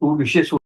तू विषय सोड.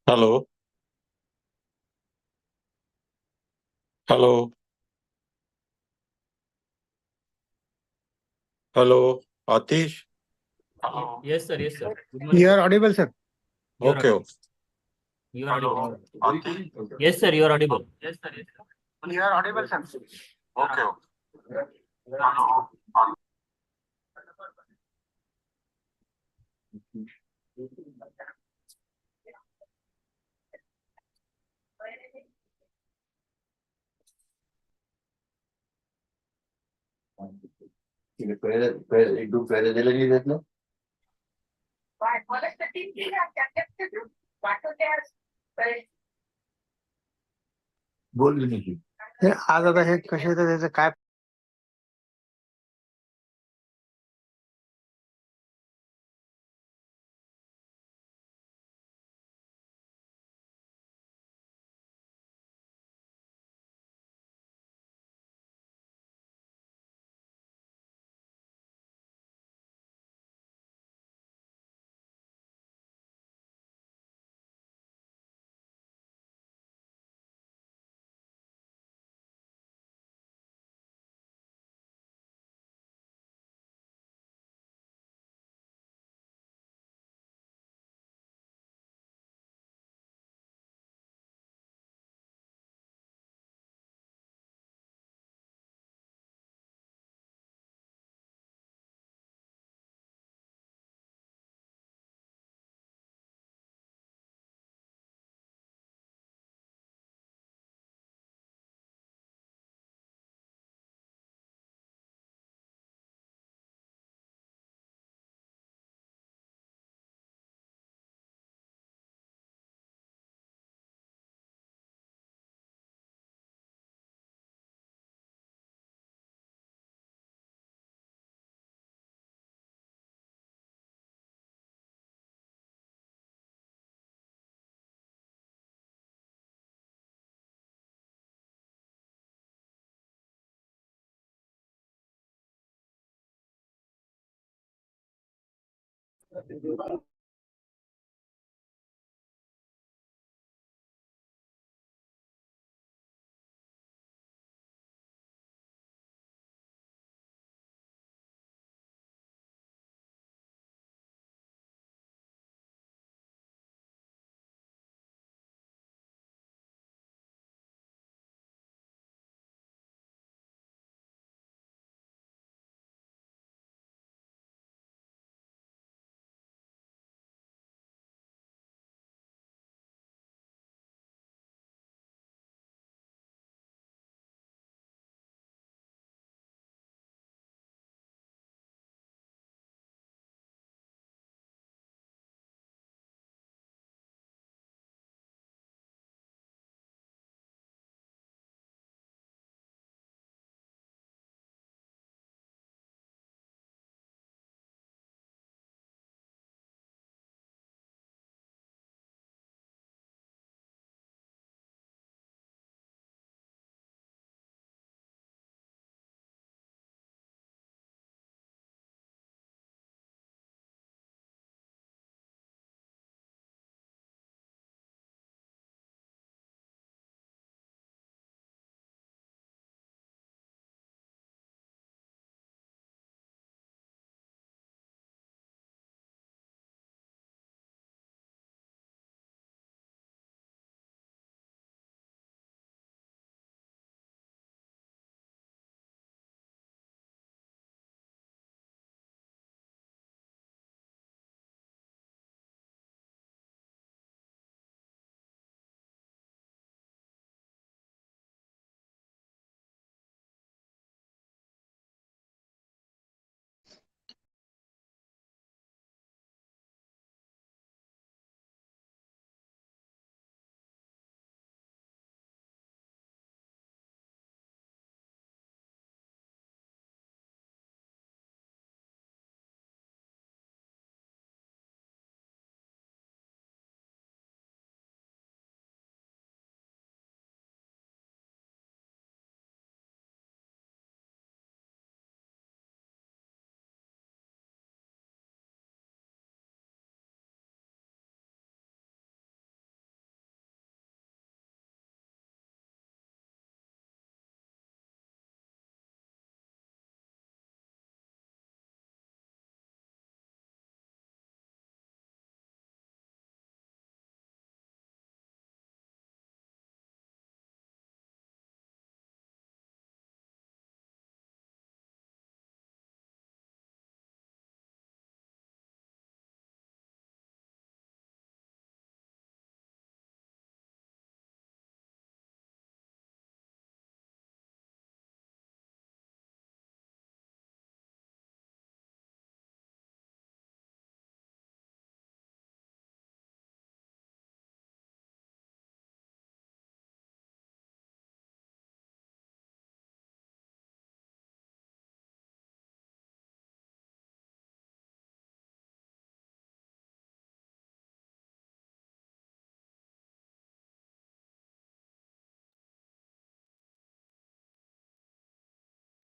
Hello. Hello. Hello. Atish. Hello. Yes, sir. Yes, sir. Good morning, You sir. are audible, sir. You are okay audible. Okay. You are hello. audible, sir. Atish. Yes, sir. You are audible. You are audible, sir. Okay okay. Hello. एक दो पहले दे लगी देख लो। बोल भी नहीं। हे आज आता हे कसे त्याचं काय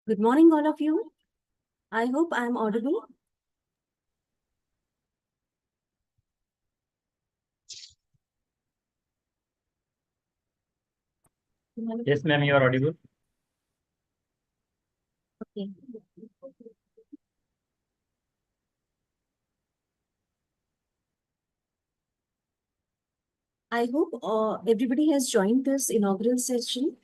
Good morning, all of you. I hope I'm audible. Yes, ma'am, you are audible. Okay. I hope everybody has joined this inaugural session.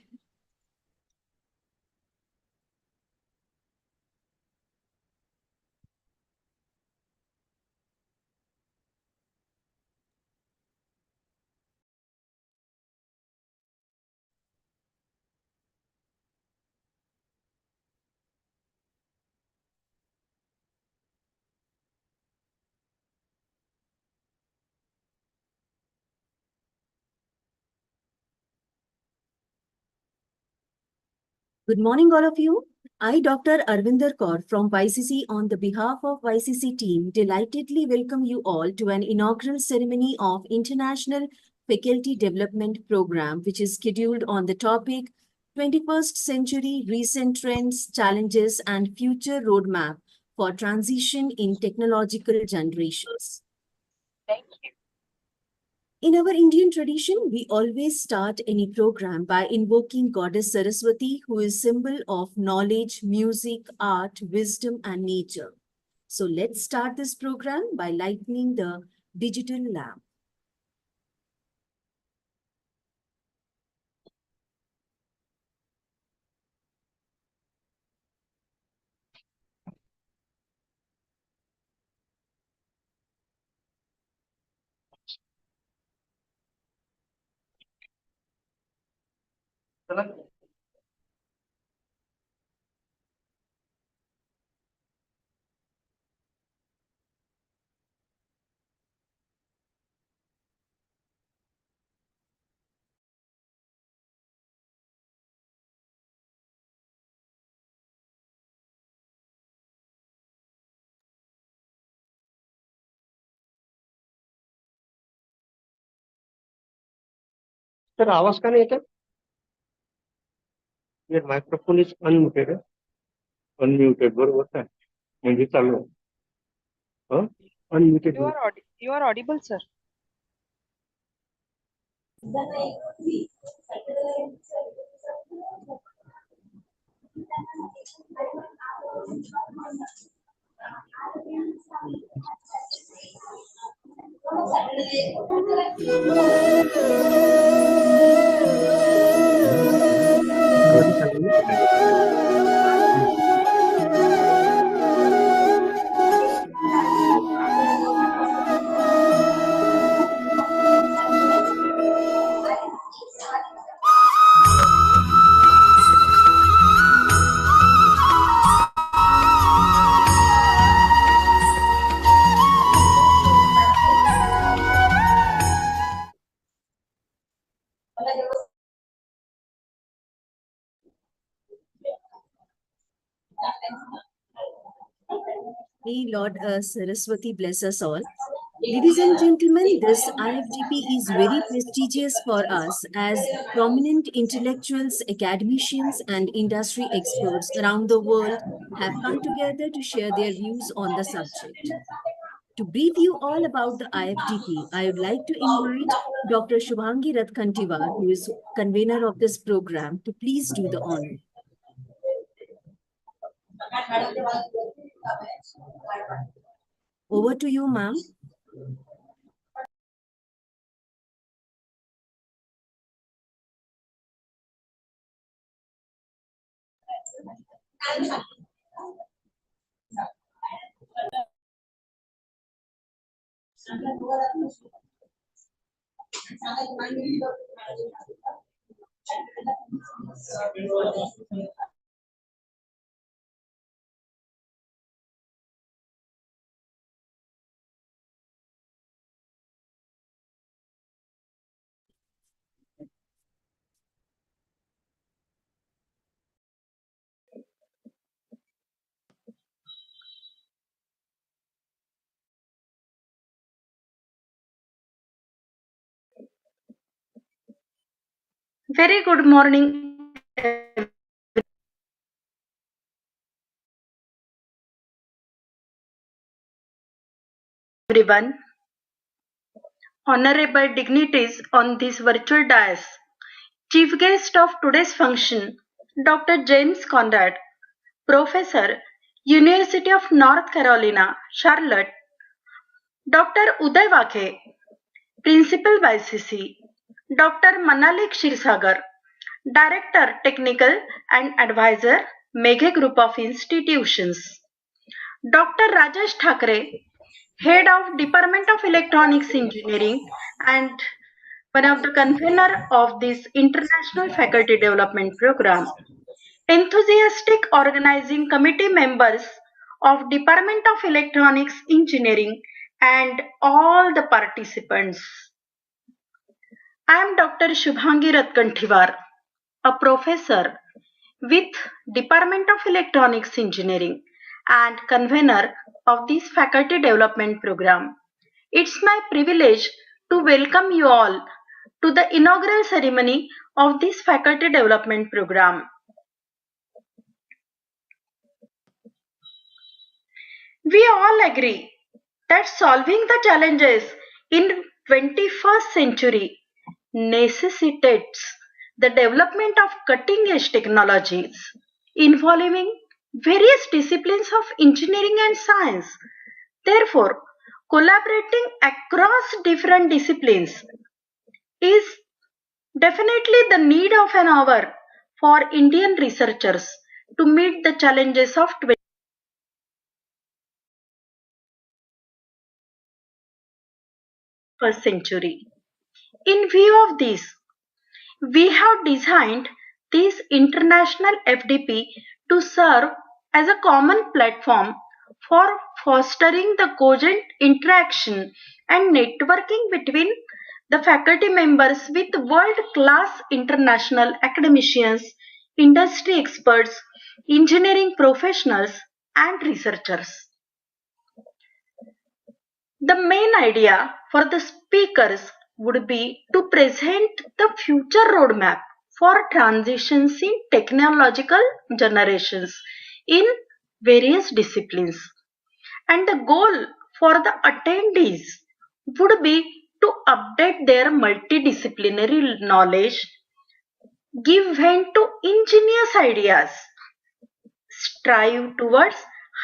Good morning, all of you. I, Dr. Arvinder Kaur from YCC, on the behalf of YCC team, delightedly welcome you all to an inaugural ceremony of International Faculty Development Program, which is scheduled on the topic 21st Century Recent Trends, Challenges, and Future Roadmap for Transition in Technological Generations. Thank you. In our Indian tradition, we always start any program by invoking Goddess Saraswati, who is symbol of knowledge, music, art, wisdom, and nature. So let's start this program by lighting the digital lamp. Sir आवाज का नाही येत your microphone is unmuted. Unmuted बरोबर काय म्हणजे चालू आहे unmuted You are audible, sir. May Lord Saraswati bless us all. Ladies and gentlemen, this IFDP is very prestigious for us as prominent intellectuals, academicians, and industry experts around the world have come together to share their views on the subject. To brief you all about the IFDP, I would like to invite Dr. Shubhangi Rath-Khantiwar, who is convener of this program, to please do the honor. Over to you, ma'am. Very good morning. everyone, honorable dignitaries on this virtual dais, chief guest of today's function, Dr. James Conrad, Professor, University of North Carolina, Charlotte, Dr. Uday Vakhe, Principal YCC, Dr. Manalik Shirsagar, Director Technical and Advisor, Meghe Group of Institutions, Dr. Rajesh Thakre, Head of Department of Electronics Engineering and one of the convener of this International Faculty Development Program, enthusiastic organizing committee members of Department of Electronics Engineering and all the participants. I am Dr. Shubhangi Ratkantiwar, a professor with Department of Electronics Engineering and convener of this faculty development program. It's my privilege to welcome you all to the inaugural ceremony of this faculty development program. We all agree that solving the challenges in 21st century necessitates the development of cutting-edge technologies involving various disciplines of engineering and science. Therefore, collaborating across different disciplines is definitely the need of an hour for Indian researchers to meet the challenges of 21st century. In view of this, we have designed this international FDP to serve as a common platform for fostering the cogent interaction and networking between the faculty members with world-class international academicians, industry experts, engineering professionals, and researchers. The main idea for the speakers would be to present the future roadmap for transitions in technological generations in various disciplines. And the goal for the attendees would be to update their multidisciplinary knowledge, give vent to ingenious ideas, strive towards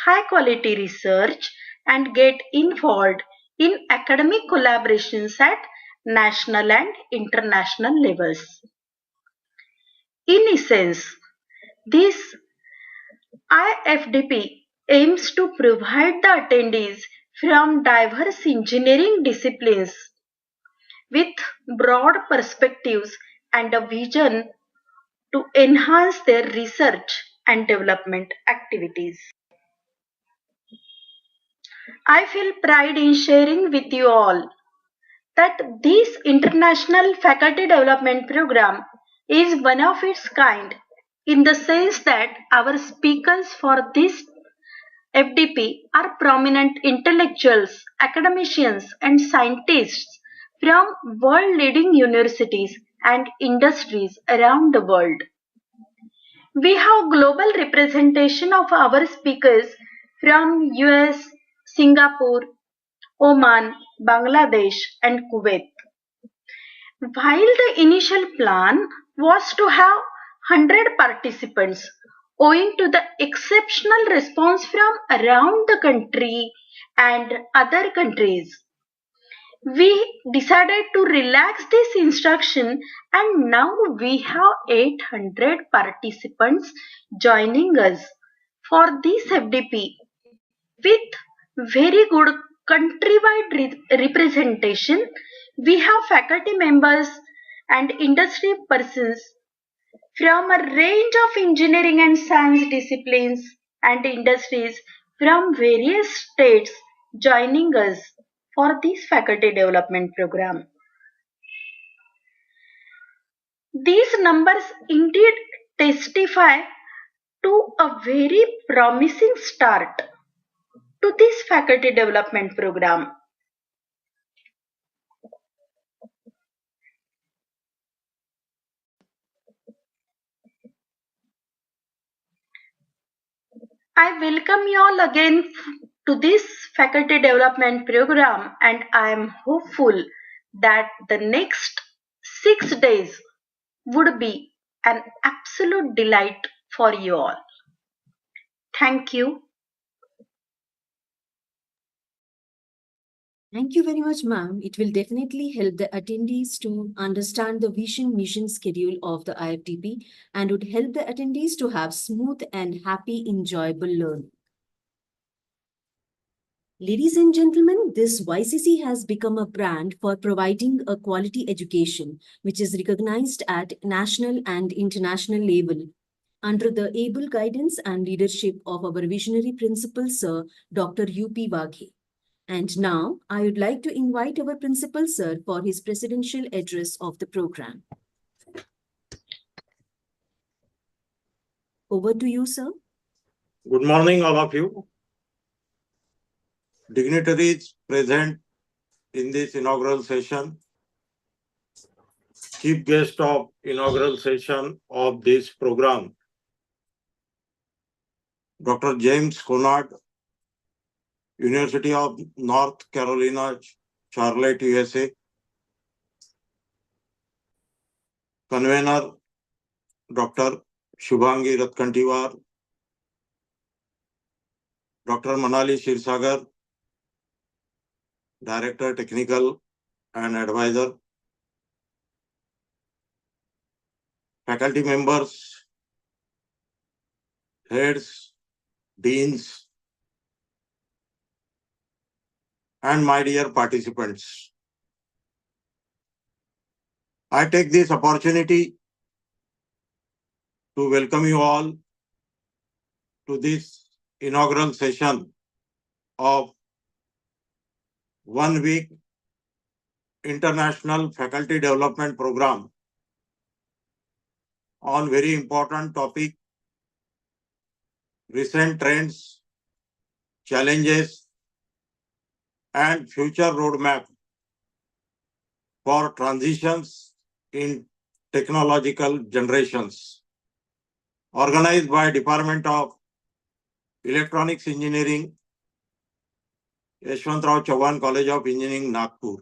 high quality research, and get involved in academic collaborations at national and international levels. In essence, this IFDP aims to provide the attendees from diverse engineering disciplines with broad perspectives and a vision to enhance their research and development activities. I feel pride in sharing with you all that this International Faculty Development Program is one of its kind in the sense that our speakers for this FDP are prominent intellectuals, academicians, and scientists from world-leading universities and industries around the world. We have global representation of our speakers from US, Singapore, Oman, Bangladesh, and Kuwait. While the initial plan was to have 100 participants, owing to the exceptional response from around the country and other countries, we decided to relax this instruction and now we have 800 participants joining us for this FDP with very good countrywide representation. We have faculty members and industry persons from a range of engineering and science disciplines and industries from various states joining us for this faculty development program. These numbers indeed testify to a very promising start to this faculty development program. I welcome you all again to this faculty development program, and I am hopeful that the next 6 days would be an absolute delight for you all. Thank you. Thank you very much, ma'am. It will definitely help the attendees to understand the vision mission schedule of the IFTP and would help the attendees to have smooth and happy, enjoyable learning. Ladies and gentlemen, this YCC has become a brand for providing a quality education, which is recognized at national and international level under the able guidance and leadership of our visionary principal, Sir Dr. U.P. Waghe. And now I would like to invite our principal, sir, for his presidential address of the program. Over to you, sir. Good morning, all of you. Dignitaries present in this inaugural session. Chief guest of inaugural session of this program, Dr. James Conard, University of North Carolina, Charlotte, USA. Convener, Dr. Shubhangi Ratkantiwar, Dr. Manali Shirsagar, Director Technical and Advisor. Faculty members, heads, deans, and my dear participants. I take this opportunity to welcome you all to this inaugural session of 1 week International Faculty Development Program on very important topic, recent trends, challenges, and future roadmap for transitions in technological generations, organized by Department of Electronics Engineering, Yashwantrao Chauhan College of Engineering, Nagpur.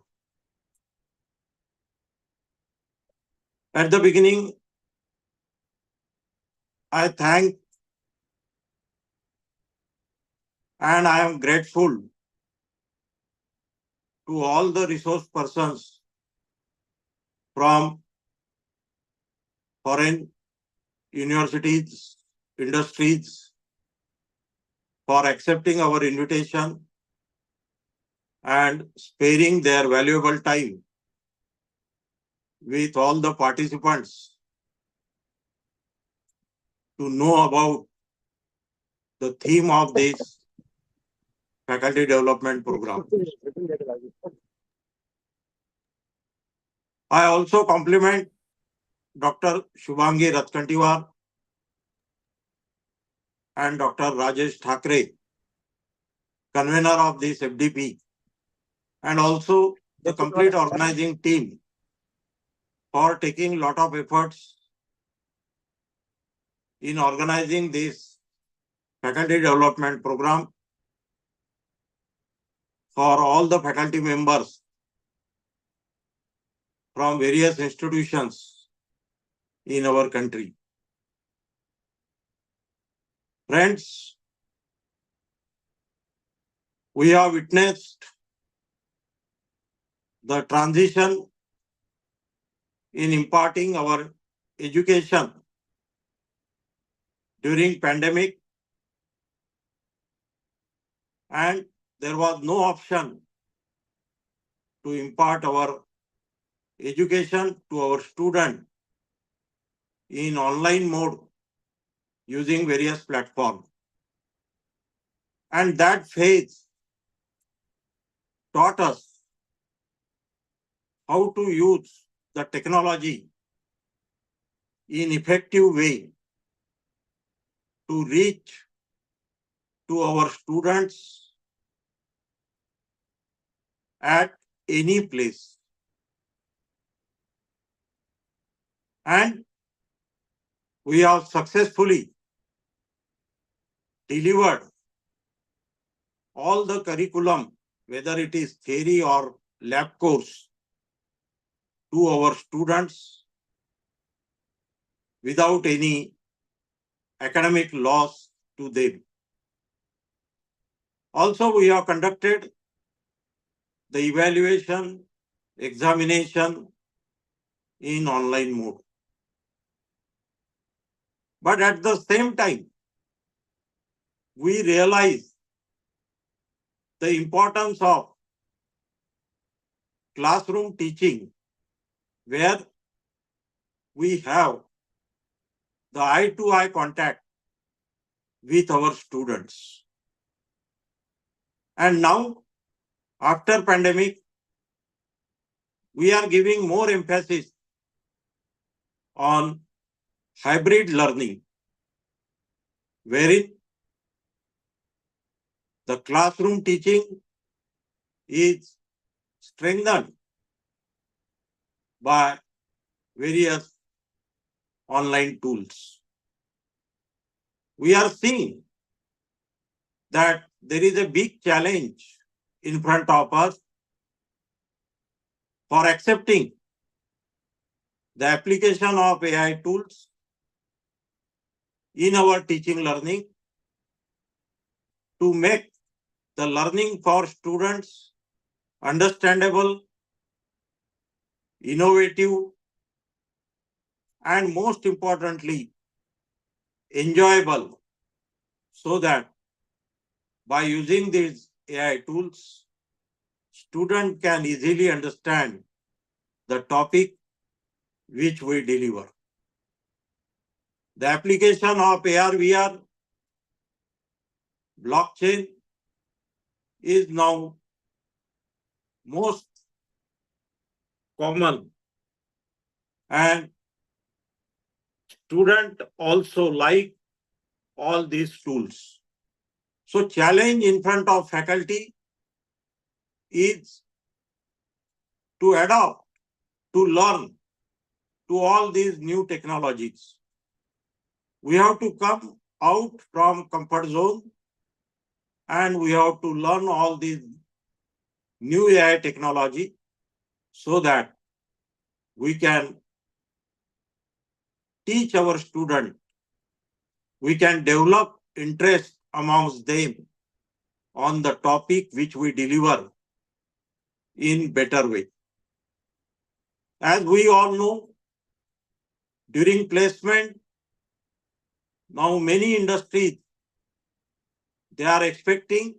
At the beginning, I thank and I am grateful to all the resource persons from foreign universities, industries for accepting our invitation and sparing their valuable time with all the participants to know about the theme of this faculty development program. I also compliment Dr. Shubhangi Ratkantiwar and Dr. Rajesh Thakre, convener of this FDP, and also the complete organizing team for taking a lot of efforts in organizing this faculty development program for all the faculty members from various institutions in our country. Friends, we have witnessed the transition in imparting our education during pandemic, and there was no option to impart our education to our student in online mode using various platforms. And that phase taught us how to use the technology in effective way to reach to our students at any place. And we have successfully delivered all the curriculum, whether it is theory or lab course, to our students without any academic loss to them. Also, we have conducted the evaluation, examination in online mode. But at the same time, we realize the importance of classroom teaching, where we have the eye-to-eye contact with our students. And now, after pandemic, we are giving more emphasis on hybrid learning, wherein the classroom teaching is strengthened by various online tools. We are seeing that there is a big challenge in front of us for accepting the application of AI tools in our teaching learning to make the learning for students understandable, innovative, and most importantly, enjoyable, so that by using these AI tools, student can easily understand the topic which we deliver. The application of AR, VR, blockchain is now most common, and student also like all these tools. So challenge in front of faculty is to adopt, to learn to all these new technologies. We have to come out from comfort zone and we have to learn all these new AI technology so that we can teach our student, we can develop interest amongst them on the topic which we deliver in better way. As we all know, during placement, now many industries, they are expecting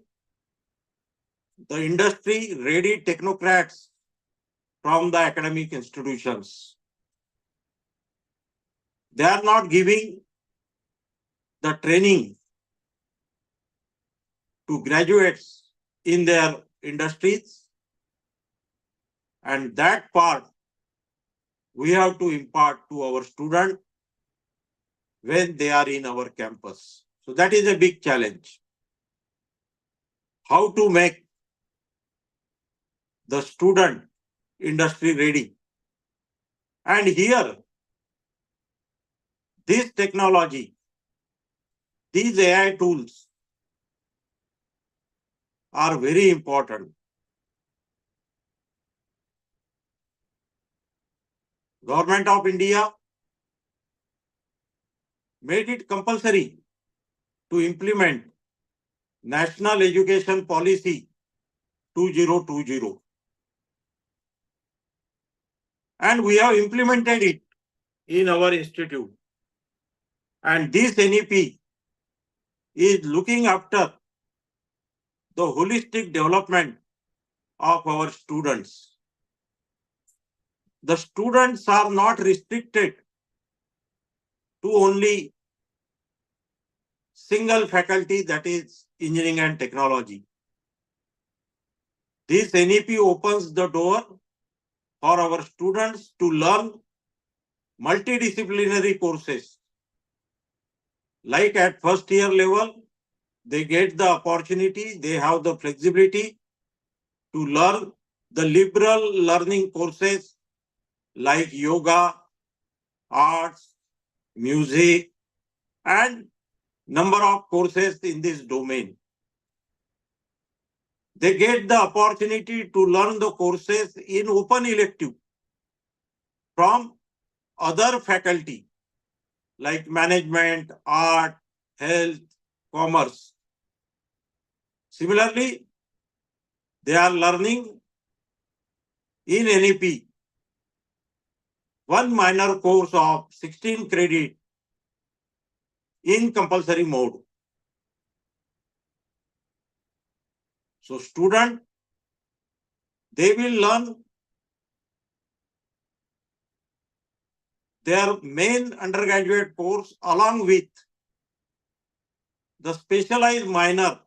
the industry-ready technocrats from the academic institutions. They are not giving the training to graduates in their industries, and that part we have to impart to our students when they are in our campus. So that is a big challenge. How to make the student industry ready. And here, this technology, these AI tools are very important. Government of India made it compulsory to implement National Education Policy 2020. And we have implemented it in our institute. And this NEP is looking after the holistic development of our students. The students are not restricted to only single faculty, that is engineering and technology. This NEP opens the door for our students to learn multidisciplinary courses. Like at first year level, they get the opportunity, they have the flexibility to learn the liberal learning courses like yoga, arts, music, and number of courses in this domain. they get the opportunity to learn the courses in open elective from other faculty like management, art, health, commerce. Similarly, they are learning in NEP one minor course of 16 credit in compulsory mode. So student, they will learn their main undergraduate course along with the specialized minor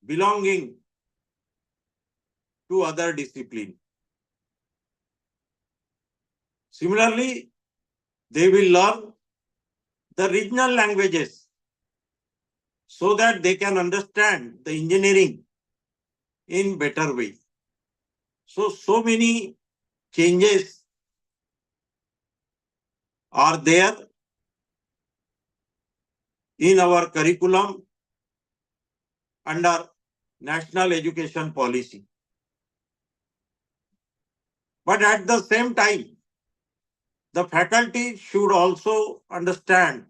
belonging to other discipline. Similarly, they will learn the regional languages so that they can understand the engineering in better way. So many changes are there in our curriculum under National Education Policy. But at the same time, the faculty should also understand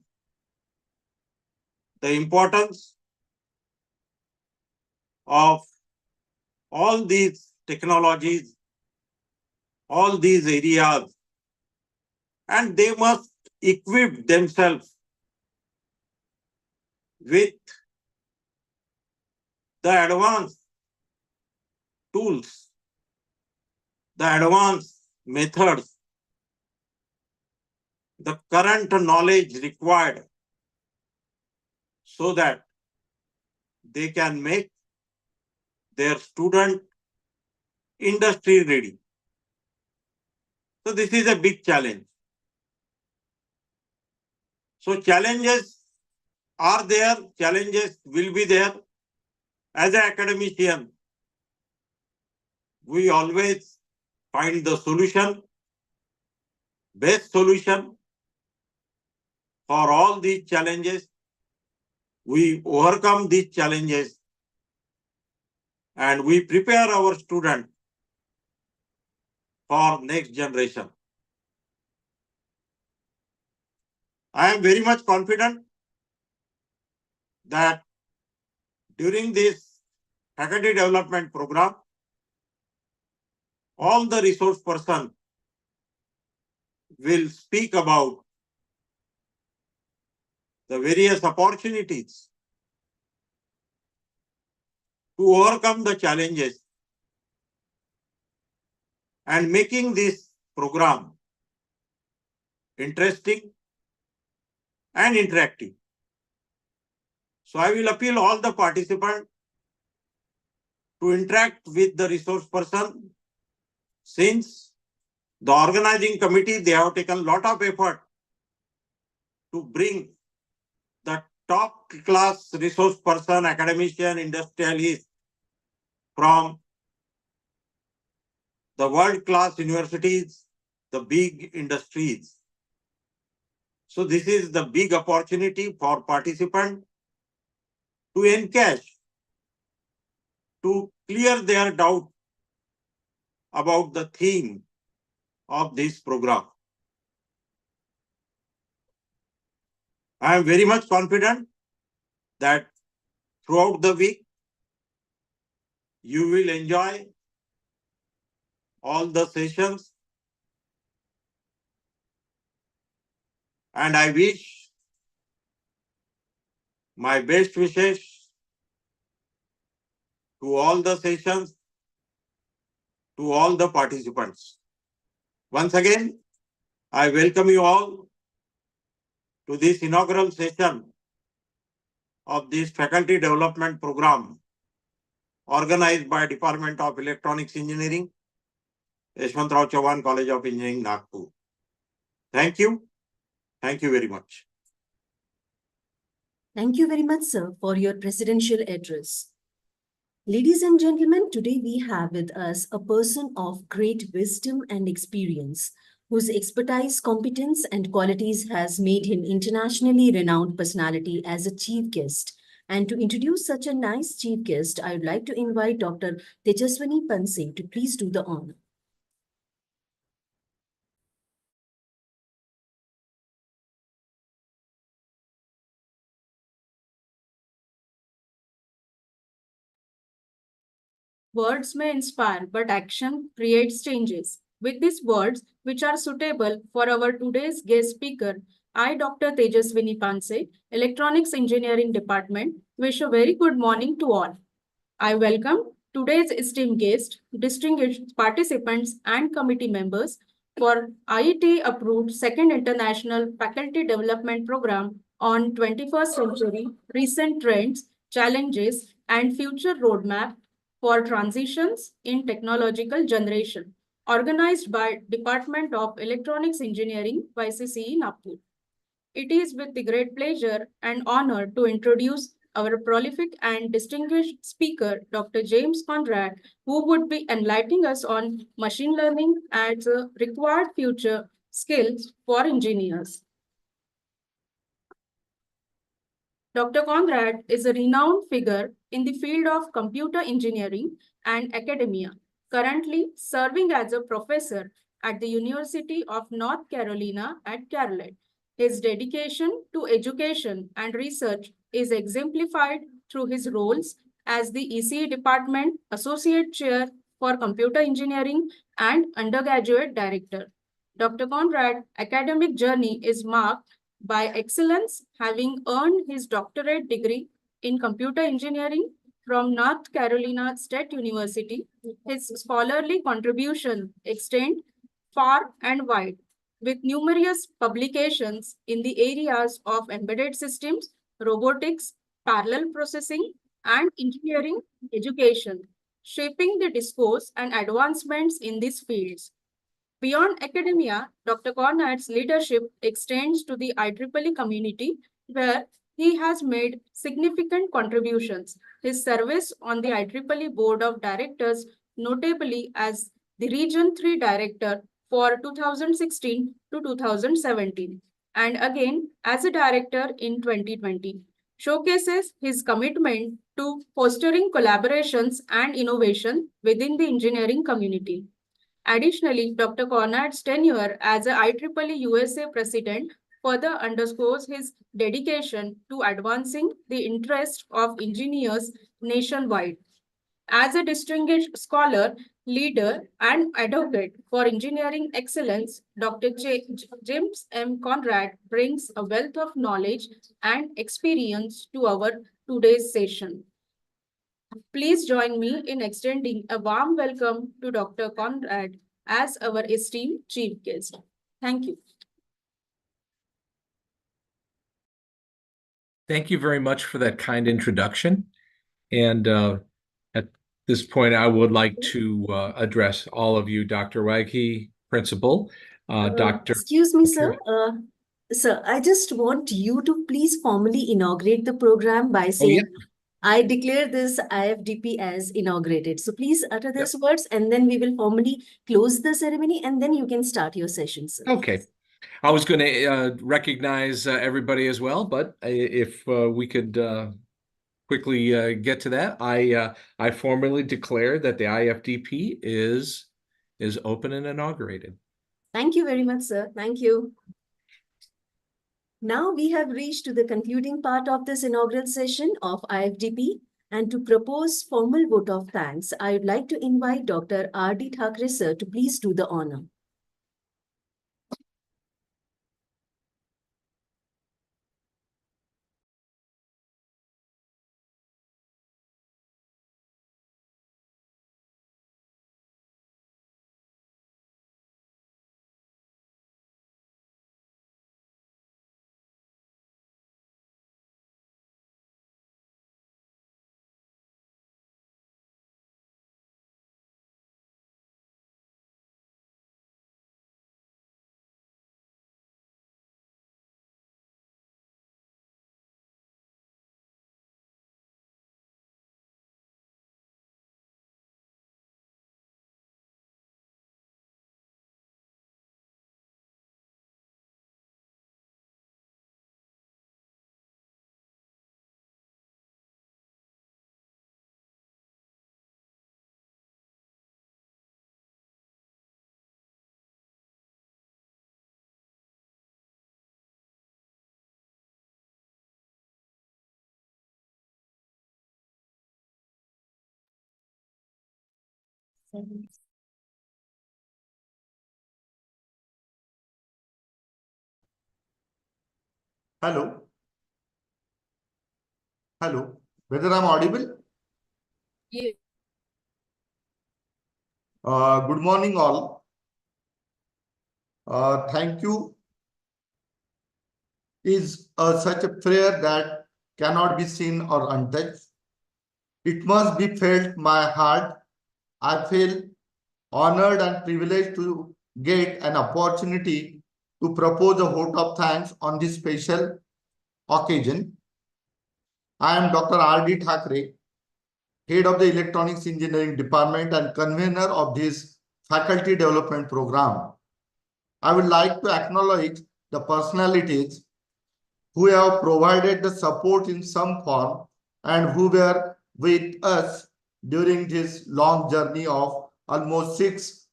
the importance of all these technologies, all these areas, and they must equip themselves with the advanced tools, the advanced methods, the current knowledge required so that they can make their student industry ready. So this is a big challenge. So challenges are there, challenges will be there. As an academician, we always find the solution, best solution for all these challenges. We overcome these challenges and we prepare our students for next generation. I am very much confident that during this faculty development program, all the resource person will speak about the various opportunities to overcome the challenges and making this program interesting and interactive. So I will appeal all the participants to interact with the resource person, since the organizing committee, they have taken a lot of effort to bring the top class resource person, academician, industrialist from the world class universities, the big industries. So this is the big opportunity for participants to encash, to clear their doubt about the theme of this program. I am very much confident that throughout the week, you will enjoy all the sessions, and I wish my best wishes to all the sessions, to all the participants. Once again, I welcome you all to this inaugural session of this faculty development program organized by Department of Electronics Engineering, Yashwantrao Chauhan College of Engineering, Nagpur. Thank you. Thank you very much. Thank you very much, sir, for your presidential address. Ladies and gentlemen, today we have with us a person of great wisdom and experience, whose expertise, competence, and qualities has made him internationally renowned personality as a chief guest And to introduce such a nice chief guest, I would like to invite Dr. Tejaswini Panse to please do the honor. Words may inspire, but action creates changes. With these words, which are suitable for our today's guest speaker, I, Dr. Tejaswini Panse, Electronics Engineering Department, wish a very good morning to all. I welcome today's esteemed guest, distinguished participants and committee members for IET approved Second International Faculty Development Program on 21st Century Recent Trends, Challenges and Future Roadmap for Transitions in Technological Generation, organized by Department of Electronics Engineering, YCCE, Nagpur. It is with the great pleasure and honor to introduce our prolific and distinguished speaker, Dr. James Conrad, who would be enlightening us on machine learning as a required future skills for engineers. Dr. Conrad is a renowned figure in the field of computer engineering and academia, currently serving as a professor at the University of North Carolina at Charlotte. His dedication to education and research is exemplified through his roles as the ECE Department Associate Chair for Computer Engineering and Undergraduate Director. Dr. Conrad's academic journey is marked by excellence, having earned his doctorate degree in computer engineering from North Carolina State University. His scholarly contribution extend far and wide, with numerous publications in the areas of embedded systems, robotics, parallel processing, and engineering education, shaping the discourse and advancements in these fields. Beyond academia, Dr. Conrad's leadership extends to the IEEE community, where he has made significant contributions. His service on the IEEE Board of Directors, notably as the Region 3 Director for 2016 to 2017, and again as a director in 2020, showcases his commitment to fostering collaborations and innovation within the engineering community. Additionally, Dr. Conrad's tenure as a IEEE USA president further underscores his dedication to advancing the interests of engineers nationwide. As a distinguished scholar, leader, and advocate for engineering excellence, Dr. James M. Conrad brings a wealth of knowledge and experience to our today's session. Please join me in extending a warm welcome to Dr. Conrad as our esteemed chief guest. Thank you. Thank you very much for that kind introduction. And at this point, I would like to address all of you, Dr. Waghe, Principal, Dr. Excuse me, sir. Sir, I just want you to please formally inaugurate the program by saying, I declare this IFDP as inaugurated. So please utter these words and then we will formally close the ceremony and then you can start your session, sir. Okay. I was going to recognize everybody as well, but if we could quickly get to that, I formally declare that the IFDP is open and inaugurated. Thank you very much, sir. Thank you. Now we have reached to the concluding part of this inaugural session of IFDP, and to propose formal vote of thanks, I would like to invite Dr. R.D. Thackeray, sir, to please do the honor. Hello. Hello. Whether I'm audible? Yes. Good morning, all. Thank you is such a prayer that cannot be seen or untouched. It must be felt my heart. I feel honored and privileged to get an opportunity to propose a vote of thanks on this special occasion. I am Dr. R.D. Thackeray, Head of the Electronics Engineering Department and convener of this faculty development program. I would like to acknowledge the personalities who have provided the support in some form and who were with us during this long journey of almost 6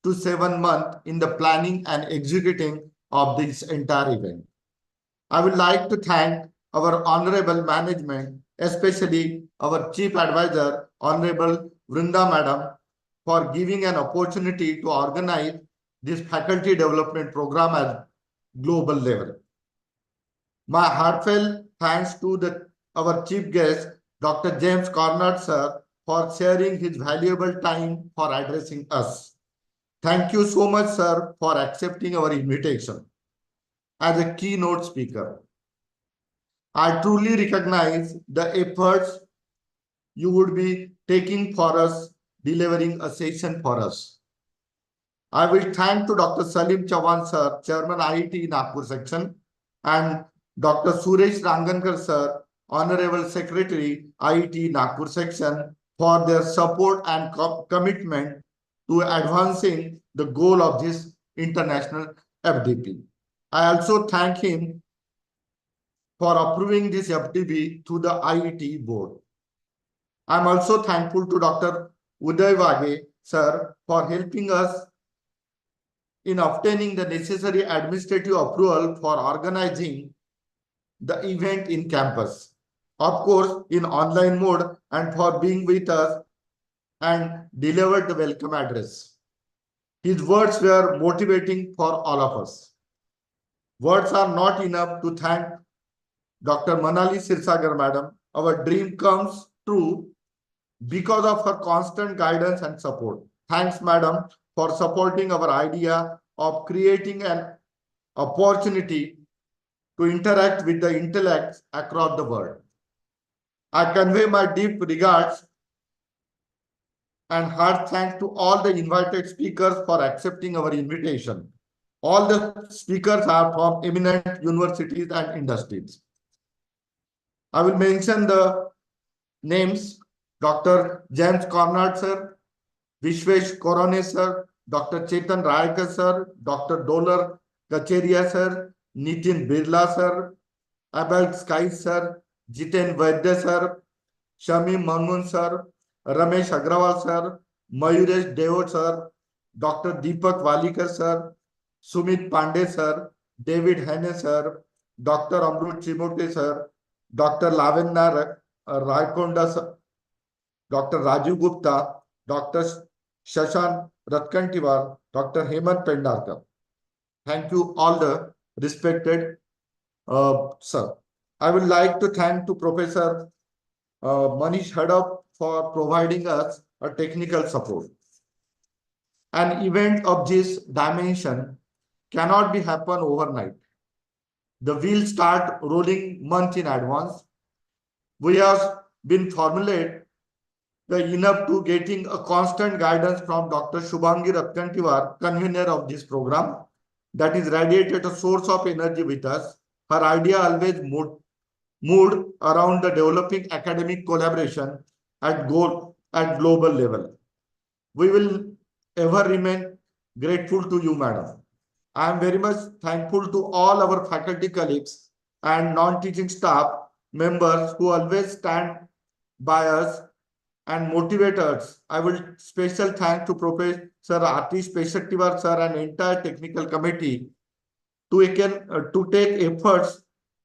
to 7 months in the planning and executing of this entire event. I would like to thank our honorable management, especially our chief advisor, Honorable Vrinda Madam, for giving an opportunity to organize this faculty development program at global level. My heartfelt thanks to our chief guest, Dr. James Cornard, sir, for sharing his valuable time for addressing us. Thank you so much, sir, for accepting our invitation as a keynote speaker. I truly recognize the efforts you would be taking for us, delivering a session for us. I will thank to Dr. Salim Chavan, sir, Chairman IIT Nagpur section, and Dr. Suresh Rangankar, sir, Honorable Secretary IIT Nagpur section, for their support and commitment to advancing the goal of this international FDP. I also thank him for approving this FDP to the IIT board. I'm also thankful to Dr. Uday Wage, sir, for helping us in obtaining the necessary administrative approval for organizing the event in campus. Of course, in online mode, and for being with us and delivered the welcome address. His words were motivating for all of us. Words are not enough to thank Dr. Manali Sirsagar, madam. Our dream comes true because of her constant guidance and support. Thanks, madam, for supporting our idea of creating an opportunity to interact with the intellects across the world. I convey my deep regards and heart thanks to all the invited speakers for accepting our invitation. All the speakers are from eminent universities and industries. I will mention the names: Dr. James Cornard, sir, Vishwesh Korone, sir, Dr. Chetan Rayakar, sir, Dr. Dolar Kacheria, sir, Nitin Birla, sir, Abel Sky, sir, Jiten Vaidya, sir, Shamim Mangun, sir, Ramesh Agrawal, sir, Mayuresh Devot, sir, Dr. Deepak Walikar, sir, Sumit Pandey, sir, David Henne, sir, Dr. Amrut Chimote, sir, Dr. Lavenda Raikonda, sir, Dr. Raju Gupta, Dr. Shashan Ratkantiwar, Dr. Hemant Pendarkar. Thank you all the respected sir. I would like to thank to Professor Manish Hadap for providing us a technical support. An event of this dimension cannot be happen overnight. The wheels start rolling months in advance. We have been formulated enough to getting a constant guidance from Dr. Shubhangi Ratkantiwar, convener of this program, that is radiated a source of energy with us. Her idea always moved around the developing academic collaboration at global level. We will ever remain grateful to you, madam. I am very much thankful to all our faculty colleagues and non-teaching staff members who always stand by us and motivate us. I will special thank to Professor Atish Peshaktiwar, sir, and entire technical committee to take efforts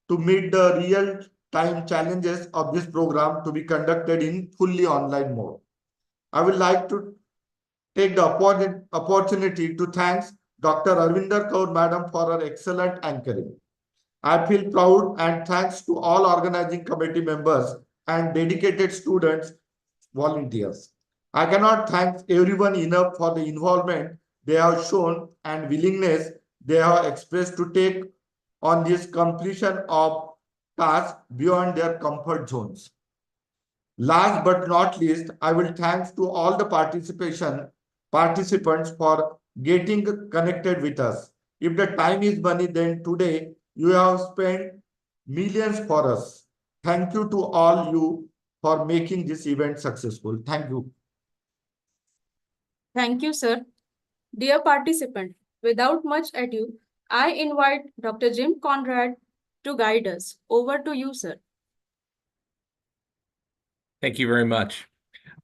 to meet the real-time challenges of this program to be conducted in fully online mode. I would like to take the opportunity to thank Dr. Arvinder Kaur Madam for her excellent anchoring. I feel proud and thanks to all organizing committee members and dedicated students, volunteers. I cannot thank everyone enough for the involvement they have shown and willingness they have expressed to take on this completion of tasks beyond their comfort zones. Last but not least, I will thanks to all the participants for getting connected with us. If the time is money, then today you have spent millions for us. Thank you to all you for making this event successful. Thank you. Thank you, sir. Dear participant, without much ado, I invite Dr. Jim Conrad to guide us. Over to you, sir. Thank you very much.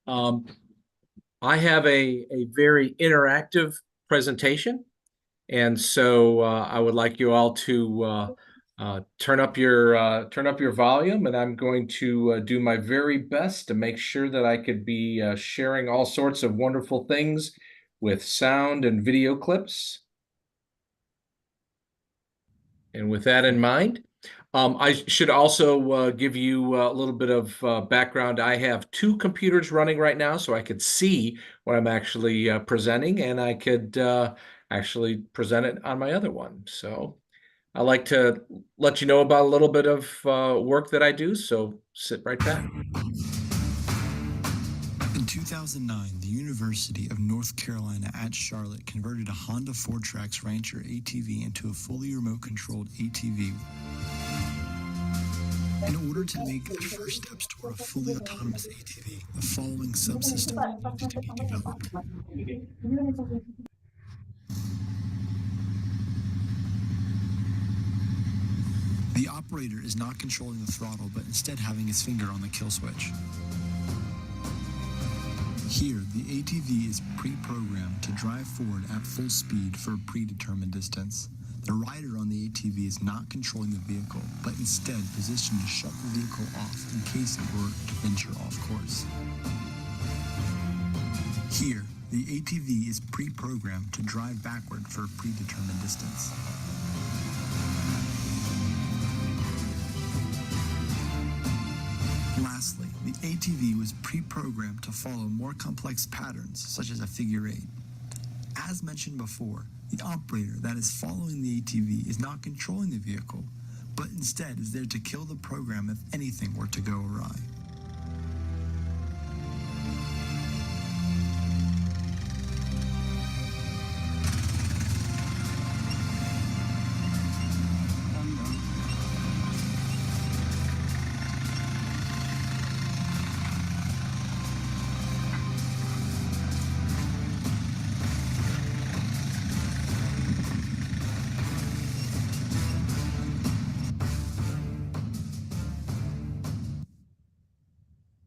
I have a very interactive presentation, and so I would like you all to turn up your volume, and I'm going to do my very best to make sure that I could be sharing all sorts of wonderful things with sound and video clips. And with that in mind, I should also give you a little bit of background. I have two computers running right now, so I could see what I'm actually presenting, and I could actually present it on my other one. So I like to let you know about a little bit of work that I do, so sit right back. In 2009, the University of North Carolina at Charlotte converted a Honda 4Trax Rancher ATV into a fully remote-controlled ATV. In order to make the first steps toward a fully autonomous ATV, the following subsystems needed to be developed. The operator is not controlling the throttle, but instead having his finger on the kill switch. Here, the ATV is pre-programmed to drive forward at full speed for a predetermined distance. The rider on the ATV is not controlling the vehicle, but instead positioned to shut the vehicle off in case it were to venture off course. Here, the ATV is pre-programmed to drive backward for a predetermined distance. Lastly, the ATV was pre-programmed to follow more complex patterns, such as a figure eight. As mentioned before, the operator that is following the ATV is not controlling the vehicle, but instead is there to kill the program if anything were to go awry.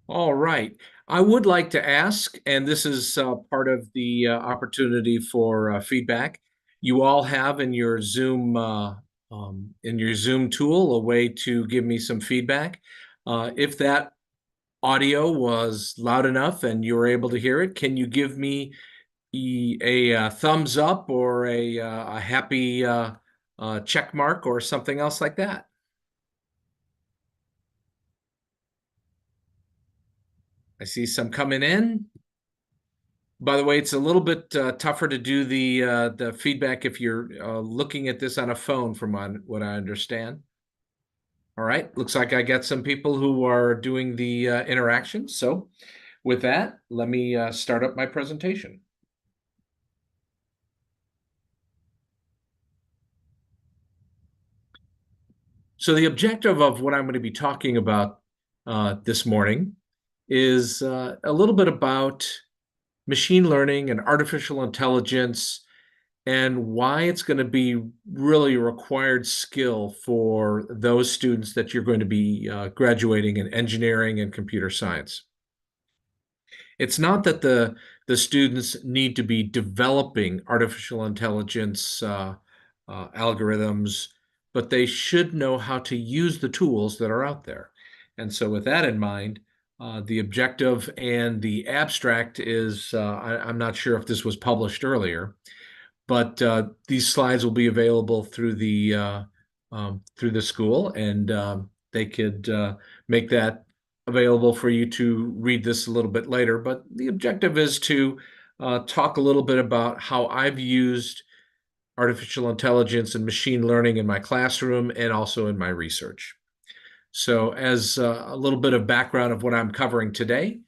All right. I would like to ask, and this is part of the opportunity for feedback. You all have in your Zoom tool a way to give me some feedback. If that audio was loud enough and you were able to hear it, can you give me a thumbs up or a happy check mark or something else like that? I see some coming in. By the way, it's a little bit tougher to do the feedback if you're looking at this on a phone, from what I understand. All right, looks like I got some people who are doing the interaction. So with that, let me start up my presentation. So the objective of what I'm going to be talking about this morning is a little bit about machine learning and artificial intelligence and why it's going to be really a required skill for those students that you're going to be graduating in engineering and computer science. It's not that the students need to be developing artificial intelligence algorithms, but they should know how to use the tools that are out there. And so with that in mind, The objective and the abstract is, I'm not sure if this was published earlier, but these slides will be available through the school, and they could make that available for you to read this a little bit later. But the objective is to talk a little bit about how I've used artificial intelligence and machine learning in my classroom and also in my research. So as a little bit of background of what I'm covering today,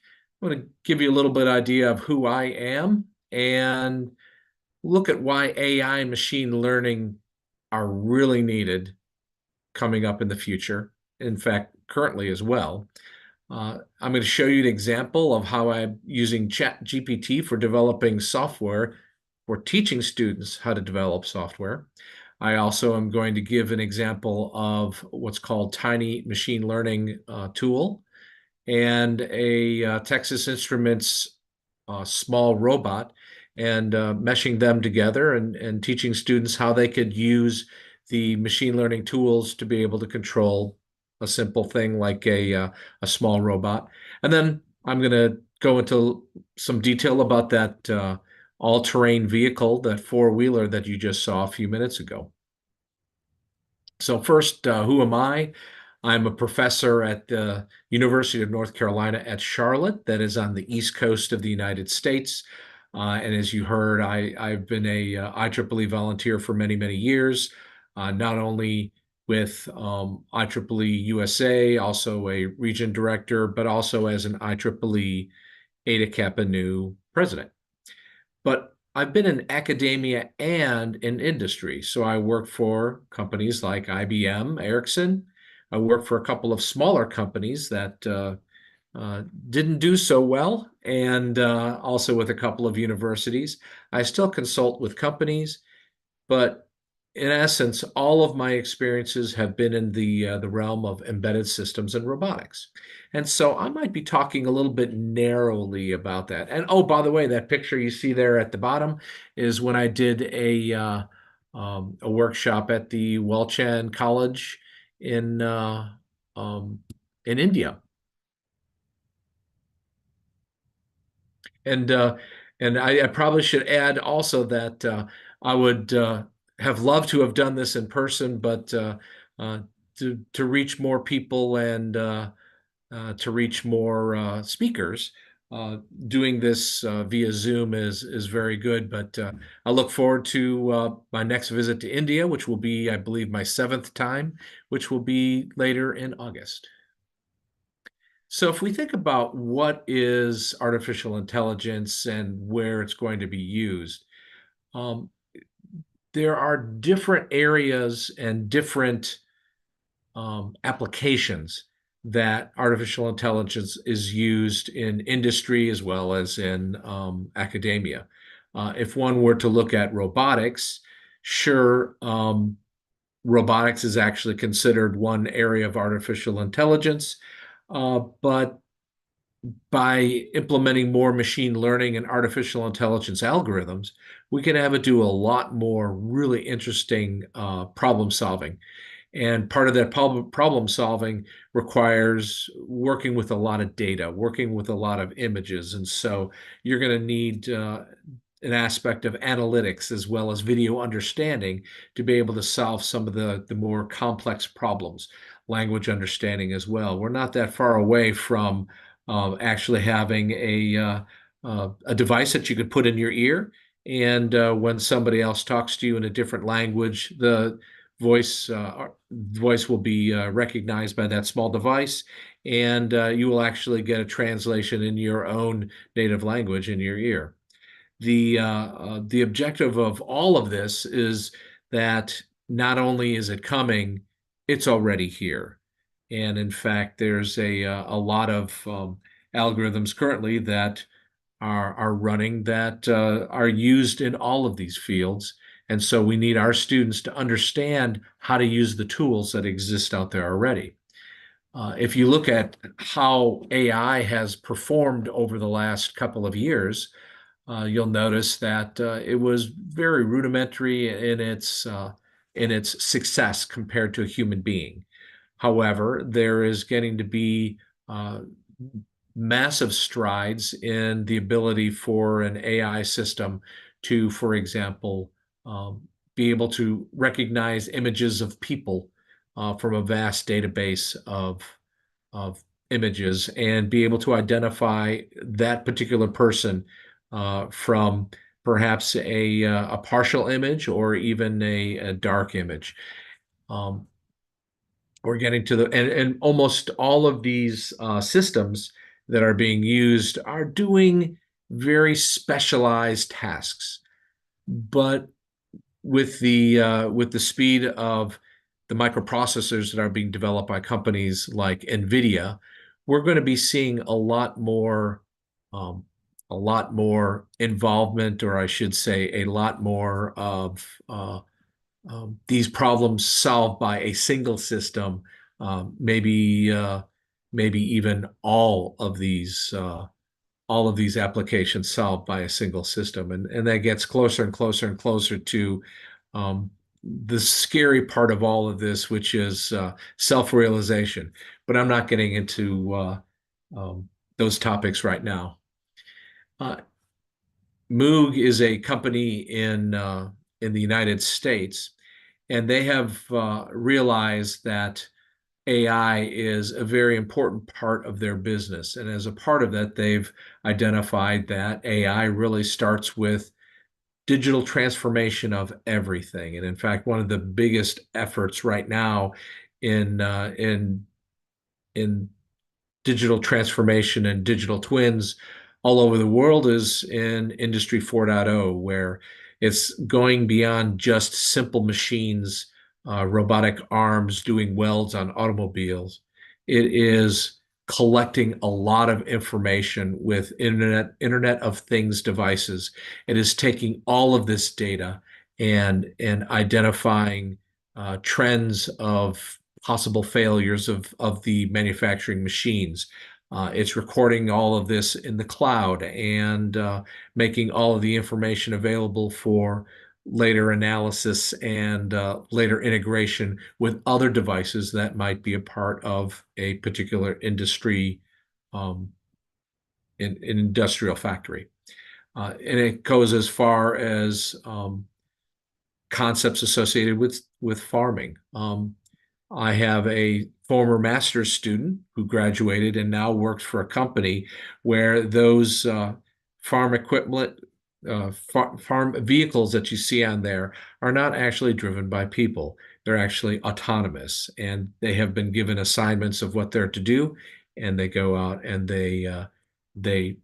I'm going to give you a little bit idea of who I am and look at why AI and machine learning are really needed coming up in the future. In fact, currently as well. I'm going to show you an example of how I'm using ChatGPT for developing software for teaching students how to develop software. I also am going to give an example of what's called Tiny Machine Learning tool and a Texas Instruments small robot, and meshing them together and teaching students how they could use the machine learning tools to be able to control a simple thing like a small robot. And then I'm going to go into some detail about that all-terrain vehicle, that four-wheeler that you just saw a few minutes ago. So first, who am I? I'm a professor at the University of North Carolina at Charlotte, that is on the East Coast of the United States. And as you heard, I've been a IEEE volunteer for many, many years, not only with IEEE USA, also a region director, but also as an IEEE Eta Kappa Nu president. But I've been in academia and in industry. So I work for companies like IBM, Ericsson. I work for a couple of smaller companies that didn't do so well, and also with a couple of universities. I still consult with companies, but in essence, all of my experiences have been in the realm of embedded systems and robotics. And so I might be talking a little bit narrowly about that. And oh, by the way, that picture you see there at the bottom is when I did a workshop at the Welchan College in India. And I probably should add also that I would have loved to have done this in person, but to reach more people and to reach more speakers, doing this via Zoom is very good. But I look forward to my next visit to India, which will be, I believe, my 7th time, which will be later in August. So if we think about what is artificial intelligence and where it's going to be used, there are different areas and different applications that artificial intelligence is used in industry as well as in academia. If one were to look at robotics, sure, robotics is actually considered one area of artificial intelligence. But by implementing more machine learning and artificial intelligence algorithms, we can have it do a lot more really interesting problem solving. And part of that problem solving requires working with a lot of data, working with a lot of images. And so you're going to need an aspect of analytics as well as video understanding to be able to solve some of the more complex problems, language understanding as well. We're not that far away from actually having a device that you could put in your ear, and when somebody else talks to you in a different language, the voice will be recognized by that small device, and you will actually get a translation in your own native language in your ear. The objective of all of this is that not only is it coming, it's already here. And in fact, there's a lot of algorithms currently that are running that are used in all of these fields. And so we need our students to understand how to use the tools that exist out there already. If you look at how AI has performed over the last couple of years, you'll notice that it was very rudimentary in its success compared to a human being. However, there is getting to be massive strides in the ability for an AI system to, for example, be able to recognize images of people from a vast database of images and be able to identify that particular person from perhaps a partial image or even a dark image. We're getting to and almost all of these systems that are being used are doing very specialized tasks. But with the speed of the microprocessors that are being developed by companies like NVIDIA, we're going to be seeing a lot more involvement, or I should say, a lot more of these problems solved by a single system, maybe even all of these applications solved by a single system, and that gets closer and closer and closer to the scary part of all of this, which is self-realization. But I'm not getting into those topics right now. Moog is a company in the United States, and they have realized that AI is a very important part of their business. And as a part of that, they've identified that AI really starts with digital transformation of everything. And in fact, one of the biggest efforts right now in digital transformation and digital twins all over the world is in Industry 4.0, where it's going beyond just simple machines, robotic arms doing welds on automobiles. It is collecting a lot of information with Internet of Things devices. It is taking all of this data and identifying trends of possible failures of the manufacturing machines. It's recording all of this in the cloud and making all of the information available for later analysis and later integration with other devices that might be a part of a particular industry, in industrial factory. And it goes as far as concepts associated with farming. I have a former master's student who graduated and now works for a company where those farm equipment, farm vehicles that you see on there are not actually driven by people. They're actually autonomous, and they have been given assignments of what they're to do, and they go out and they